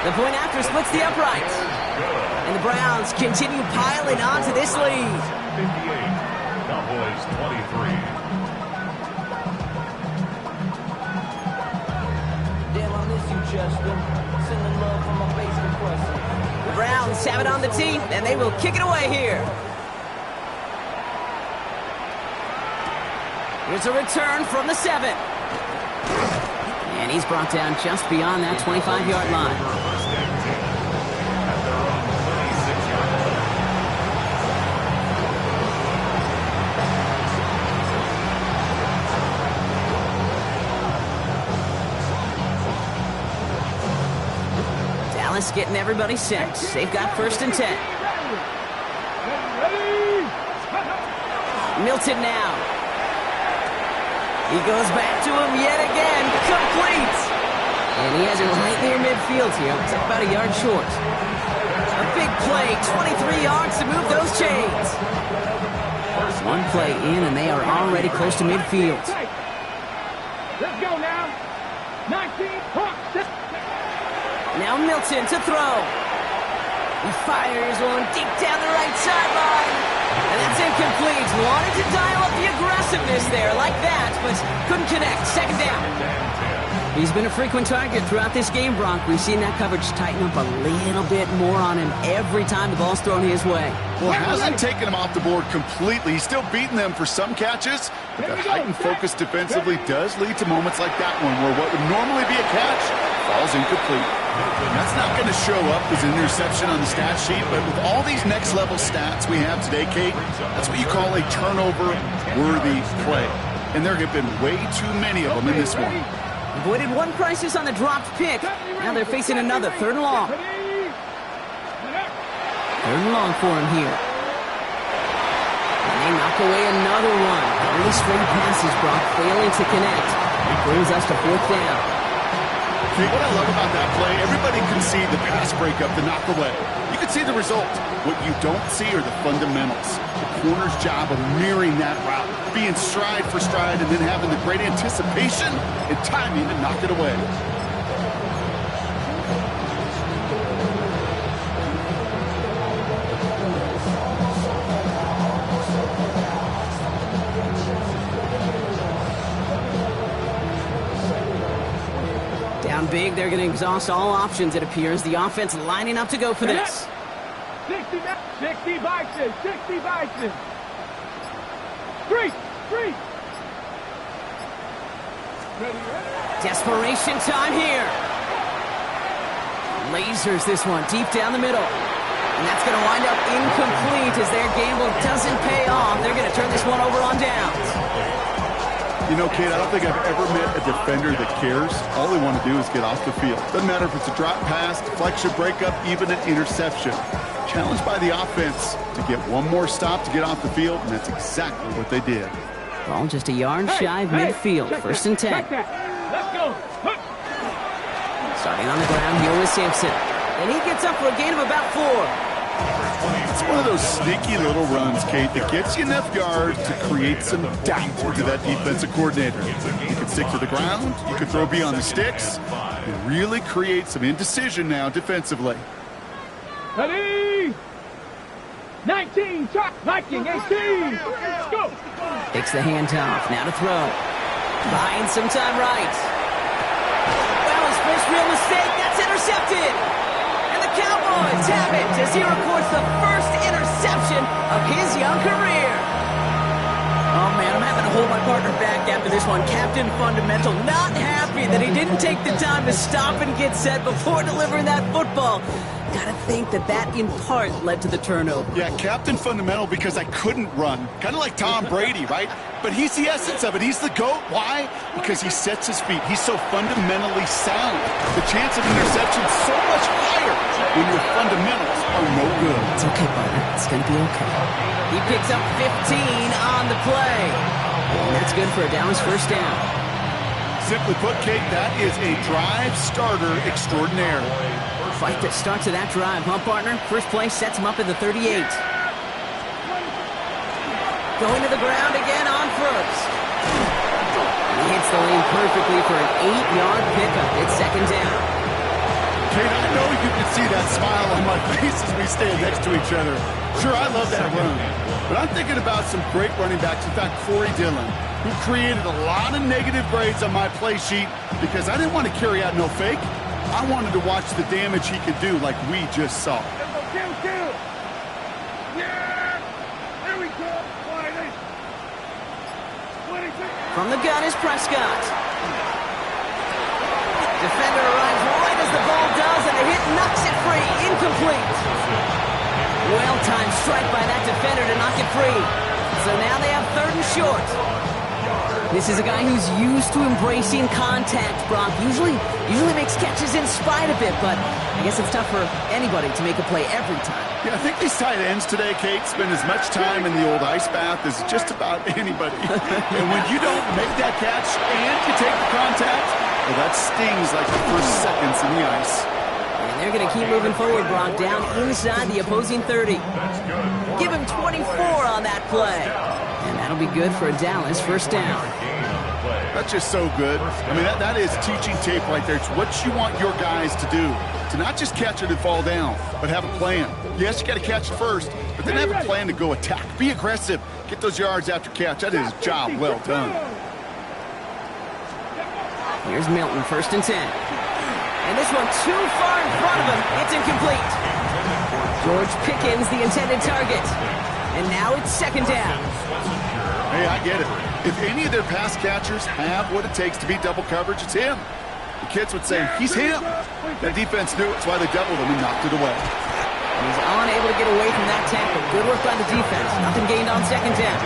The point after splits the uprights. And the Browns continue piling onto this lead.
58, Cowboys 23.
The Browns have it on the tee, and they will kick it away here. Here's a return from the 7. And he's brought down just beyond that 25-yard line. Getting everybody set. They've got first and 10. Milton now. He goes back to him yet again. Complete. And he has it right near midfield here. It's about a yard short. A big play. 23 yards to move those chains. One play in, and they are already close to midfield.
Let's go now. 19 Hawks.
Now Milton to throw. He fires one deep down the right sideline. And that's incomplete. Wanted to dial up the aggressiveness there like that, but couldn't connect. Second down. He's been a frequent target throughout this game, Bronk. We've seen that coverage tighten up a little bit more on him every time the ball's thrown his way.
Well, hasn't taken him off the board completely. He's still beating them for some catches, but that heightened focus defensively does lead to moments like that one where what would normally be a catch falls incomplete. That's not going to show up as an interception on the stat sheet, but with all these next-level stats we have today, Kate, that's what you call a turnover-worthy play. And there have been way too many of them in this one.
Avoided one crisis on the dropped pick. Now they're facing another. Third and long. Third and long for him here. And they knock away another one. 3 straight passes, Brock, failing to connect. It brings us to fourth down.
See, what I love about that play, everybody can see the pass breakup, the knock away. You can see the result. What you don't see are the fundamentals. The corner's job of mirroring that route, being stride for stride, and then having the great anticipation and timing to knock it away.
Down big, they're going to exhaust all options, it appears. The offense lining up to go for this.
60 Bison, 60 Bison. Three.
Desperation time here. Lasers this one deep down the middle. And that's going to wind up incomplete as their gamble doesn't pay off. They're going to turn this one over on downs.
You know, Kate, I don't think I've ever met a defender that cares. All they want to do is get off the field. Doesn't matter if it's a drop pass, deflection, breakup, even an interception. challenged by the offense to get one more stop to get off the field, and that's exactly what they did.
Ball just a yard shy of midfield. First and 10.
Let's go.
Starting on the ground here with Sampson. And he gets up for a gain of about 4.
It's one of those sneaky little runs, Kate, that gets you enough yards to create some doubt into that defensive coordinator. You can stick to the ground, you can throw beyond the sticks, and really create some indecision now defensively.
Ready? 19, top, Viking, 18. Go.
Takes the handoff. Now to throw. Buying some time right. Well, his first real mistake. That's intercepted. And the Cowboys have it as he records the first interception of his young career. Oh, man, I'm having to hold my partner back after this one. Captain Fundamental not happy that he didn't take the time to stop and get set before delivering that football. Gotta think that in part led to the turnover.
Yeah, Captain Fundamental because I couldn't run. Kind of like Tom Brady, right? But he's the essence of it. He's the GOAT. Why? Because he sets his feet. He's so fundamentally sound. The chance of interception is so much higher when your fundamentals are no good.
It's okay, partner. It's gonna be okay. He picks up 15 on the play. And that's good for a Dallas first down.
Simply put, Kate, that is a drive starter extraordinaire.
Fight that starts of that drive, huh, partner? First play sets him up at the 38. Going to the ground again on first. And he hits the lane perfectly for an 8-yard pickup. It's second down.
Kate, I know you can see that smile on my face as we stand next to each other. Sure, I love that run. But I'm thinking about some great running backs. In fact, Corey Dillon, who created a lot of negative grades on my play sheet because I didn't want to carry out no fake. I wanted to watch the damage he could do like we just saw.
Kill. Yeah. There we go.
From the gun is Prescott. Defender arrives right as the ball does, and the hit knocks it free. Incomplete. Well-timed strike by that defender to knock it free. So now they have third and short. This is a guy who's used to embracing contact, Brock. Usually makes catches in spite of it, but I guess it's tough for anybody to make a play every time.
Yeah, I think these tight ends today, Kate, spend as much time in the old ice bath as just about anybody. And when you don't make that catch and you take the contact, well, that stings like the first seconds in the ice.
And they're going to keep moving forward, Brock, down inside the opposing 30. Give him 24 on that play. And that'll be good for a Dallas first down.
That's just so good. I mean, that is teaching tape right there. It's what you want your guys to do. To not just catch it and fall down, but have a plan. Yes, you got to catch it first, but then have a plan to go attack. Be aggressive. Get those yards after catch. That is a job well done.
Here's Milton, first and 10. And this one too far in front of him. It's incomplete. George Pickens, the intended target. And now it's second down.
Hey, I get it. If any of their pass catchers have what it takes to beat double coverage, it's him. The kids would say, he's him. That defense knew it. That's why they doubled him and knocked it away.
He's unable to get away from that tackle. Good work by the defense. Nothing gained on second down.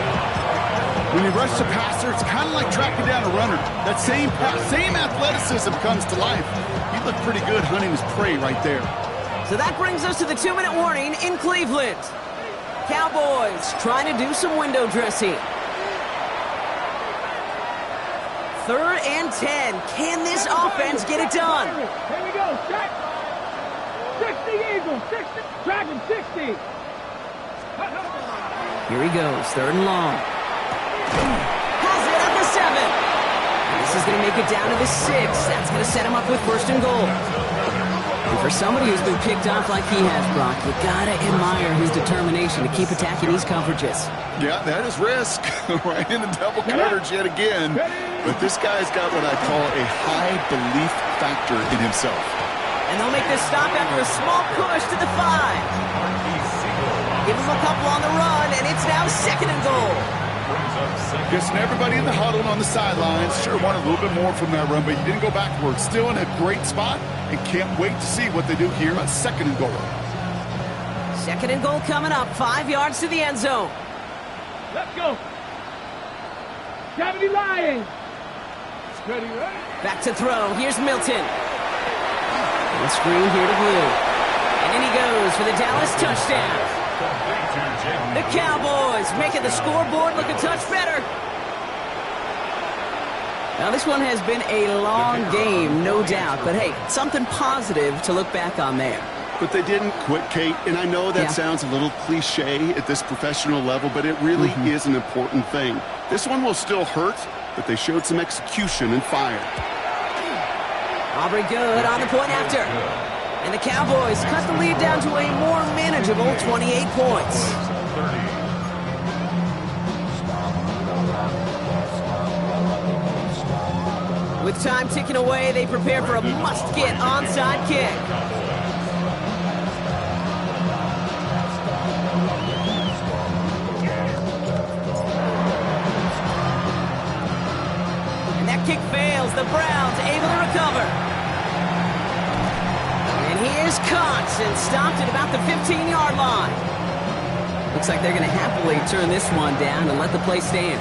When you rush the passer, it's kind of like tracking down a runner. That same athleticism comes to life. He looked pretty good hunting his prey right there.
So that brings us to the 2-minute warning in Cleveland. Cowboys trying to do some window dressing. Third and 10. Can this offense get it done?
Here we go. Check. 60 Eagles. 60. Dragon 60.
Here he goes. Third and long. Has it at the 7. And this is going to make it down to the 6. That's going to set him up with first and goal. And for somebody who's been picked off like he has, Brock, you got to admire his determination to keep attacking these coverages.
Yeah, that is risk. Right in the double coverage yet again. But this guy's got what I call a high belief factor in himself.
And they'll make this stop after a small push to the 5. Give him a couple on the run, and it's now second and goal.
Guessing everybody in the huddle and on the sidelines sure wanted a little bit more from that run, but he didn't go backwards. Still in a great spot, and can't wait to see what they do here on second and goal.
Second and goal coming up, 5 yards to the end zone.
Let's go. 70 Lions. Ready, ready.
Back to throw. Here's Milton. And screen here to Blue. And And in he goes for the Dallas touchdown. The Cowboys making the scoreboard look a touch better. Now, this one has been a long game, no doubt. But, hey, something positive to look back on there.
But they didn't quit, Kate, and I know that sounds a little cliche at this professional level, but it really is an important thing. This one will still hurt, but they showed some execution and fire.
Aubrey good on the point after. And the Cowboys cut the lead down to a more manageable 28 points. With time ticking away, they prepare for a must-get onside kick. And that kick fails. The Browns able to recover. And he is caught and stopped at about the 15-yard line. Looks like they're going to happily turn this one down and let the play stand.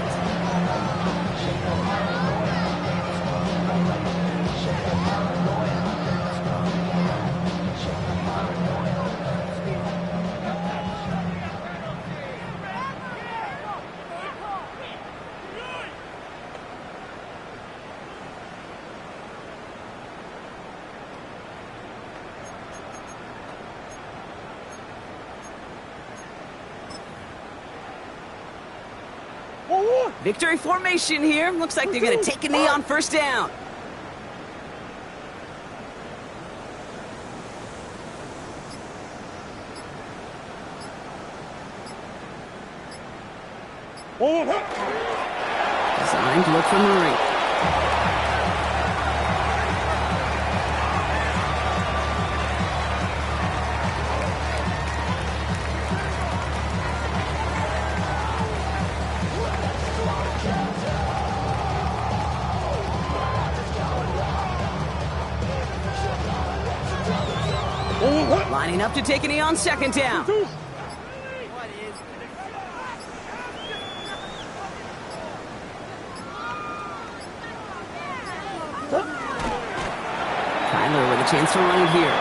Victory formation here. Looks like they're going to take a knee on first down. Designed to look for Murray. Lining up to take a knee on second down. Kyler with a chance to run it here.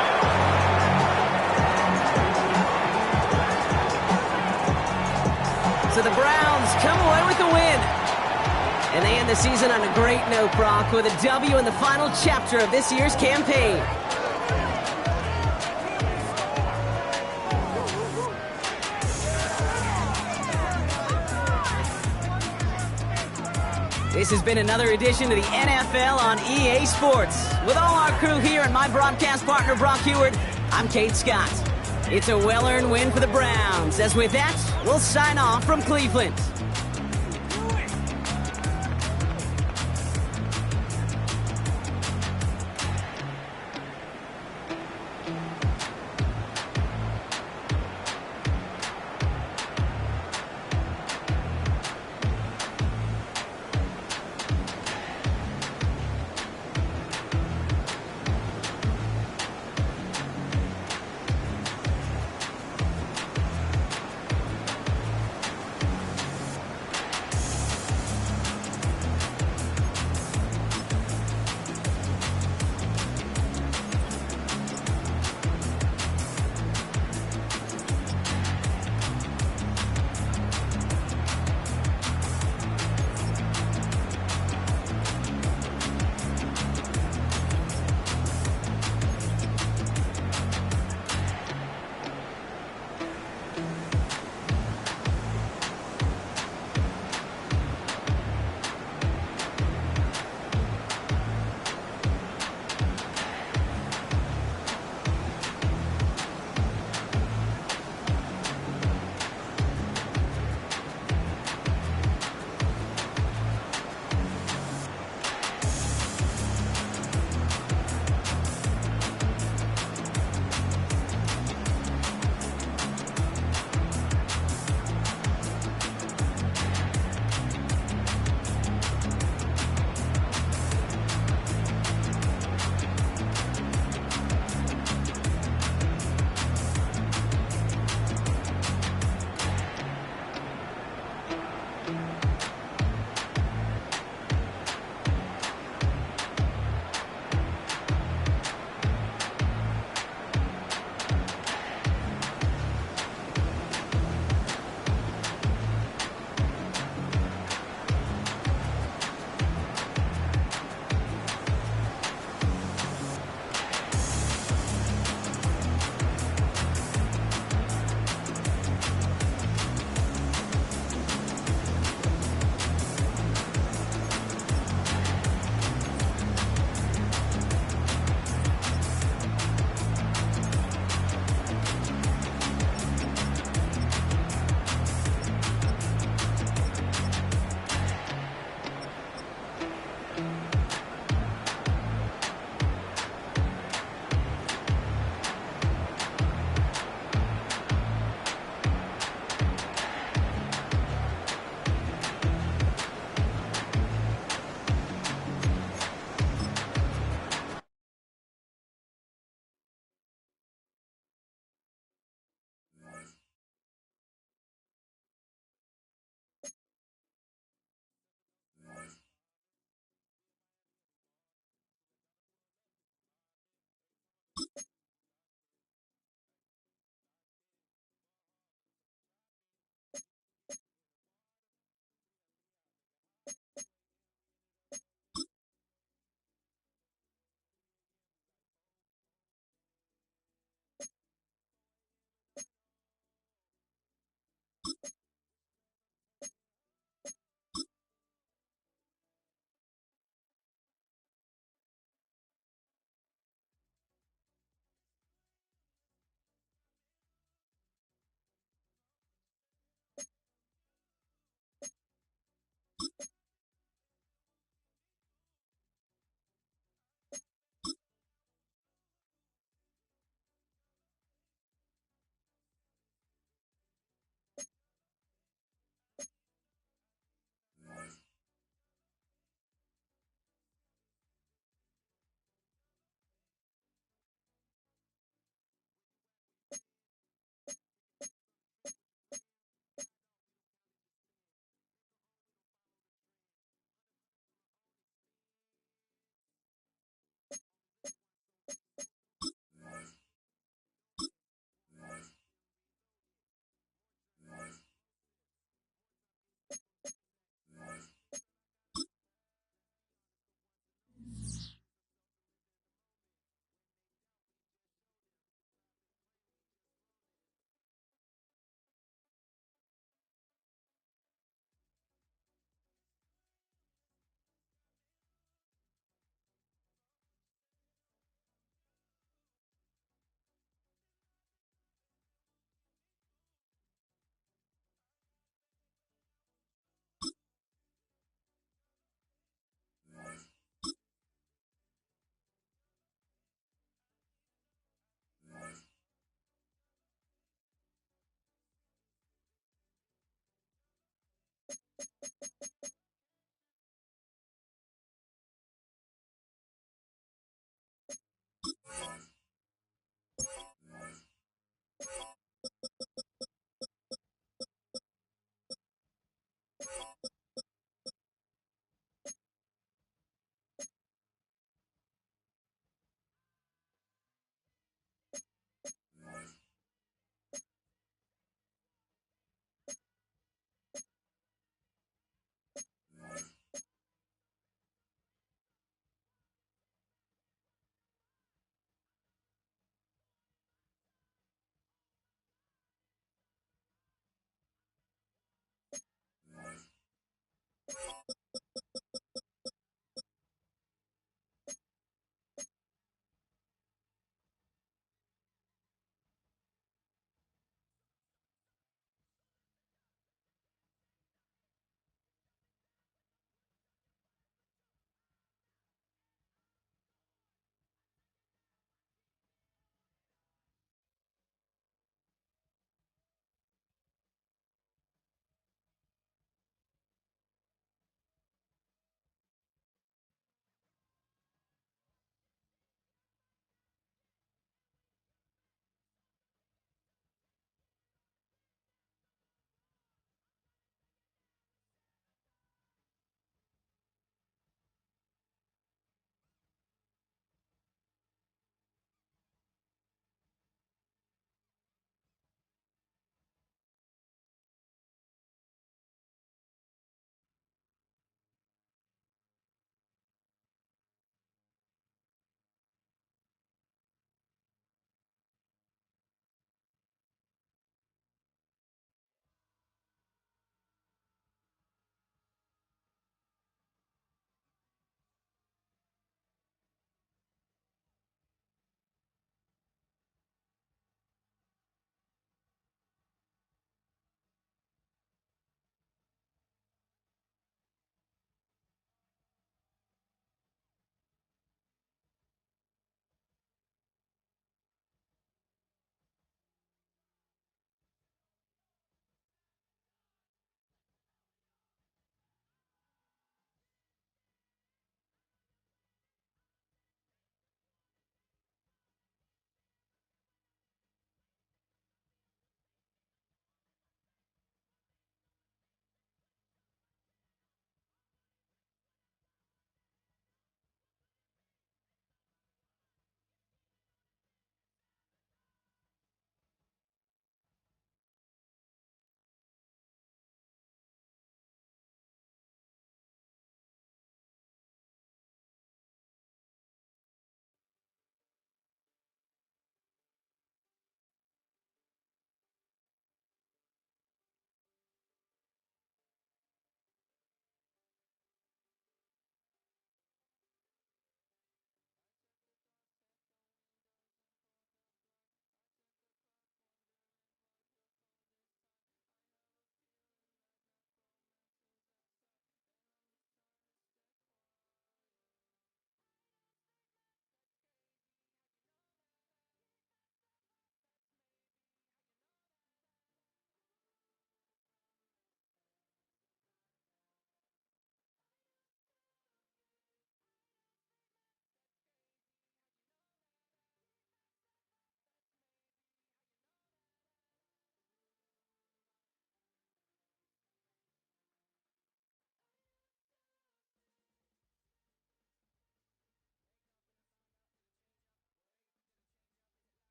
So the Browns come away with the win. And they end the season on a great note, Brock, with a W in the final chapter of this year's campaign. This has been another edition of the NFL on EA Sports. With all our crew here and my broadcast partner, Brock Heward, I'm Kate Scott. It's a well-earned win for the Browns. As with that, we'll sign off from Cleveland.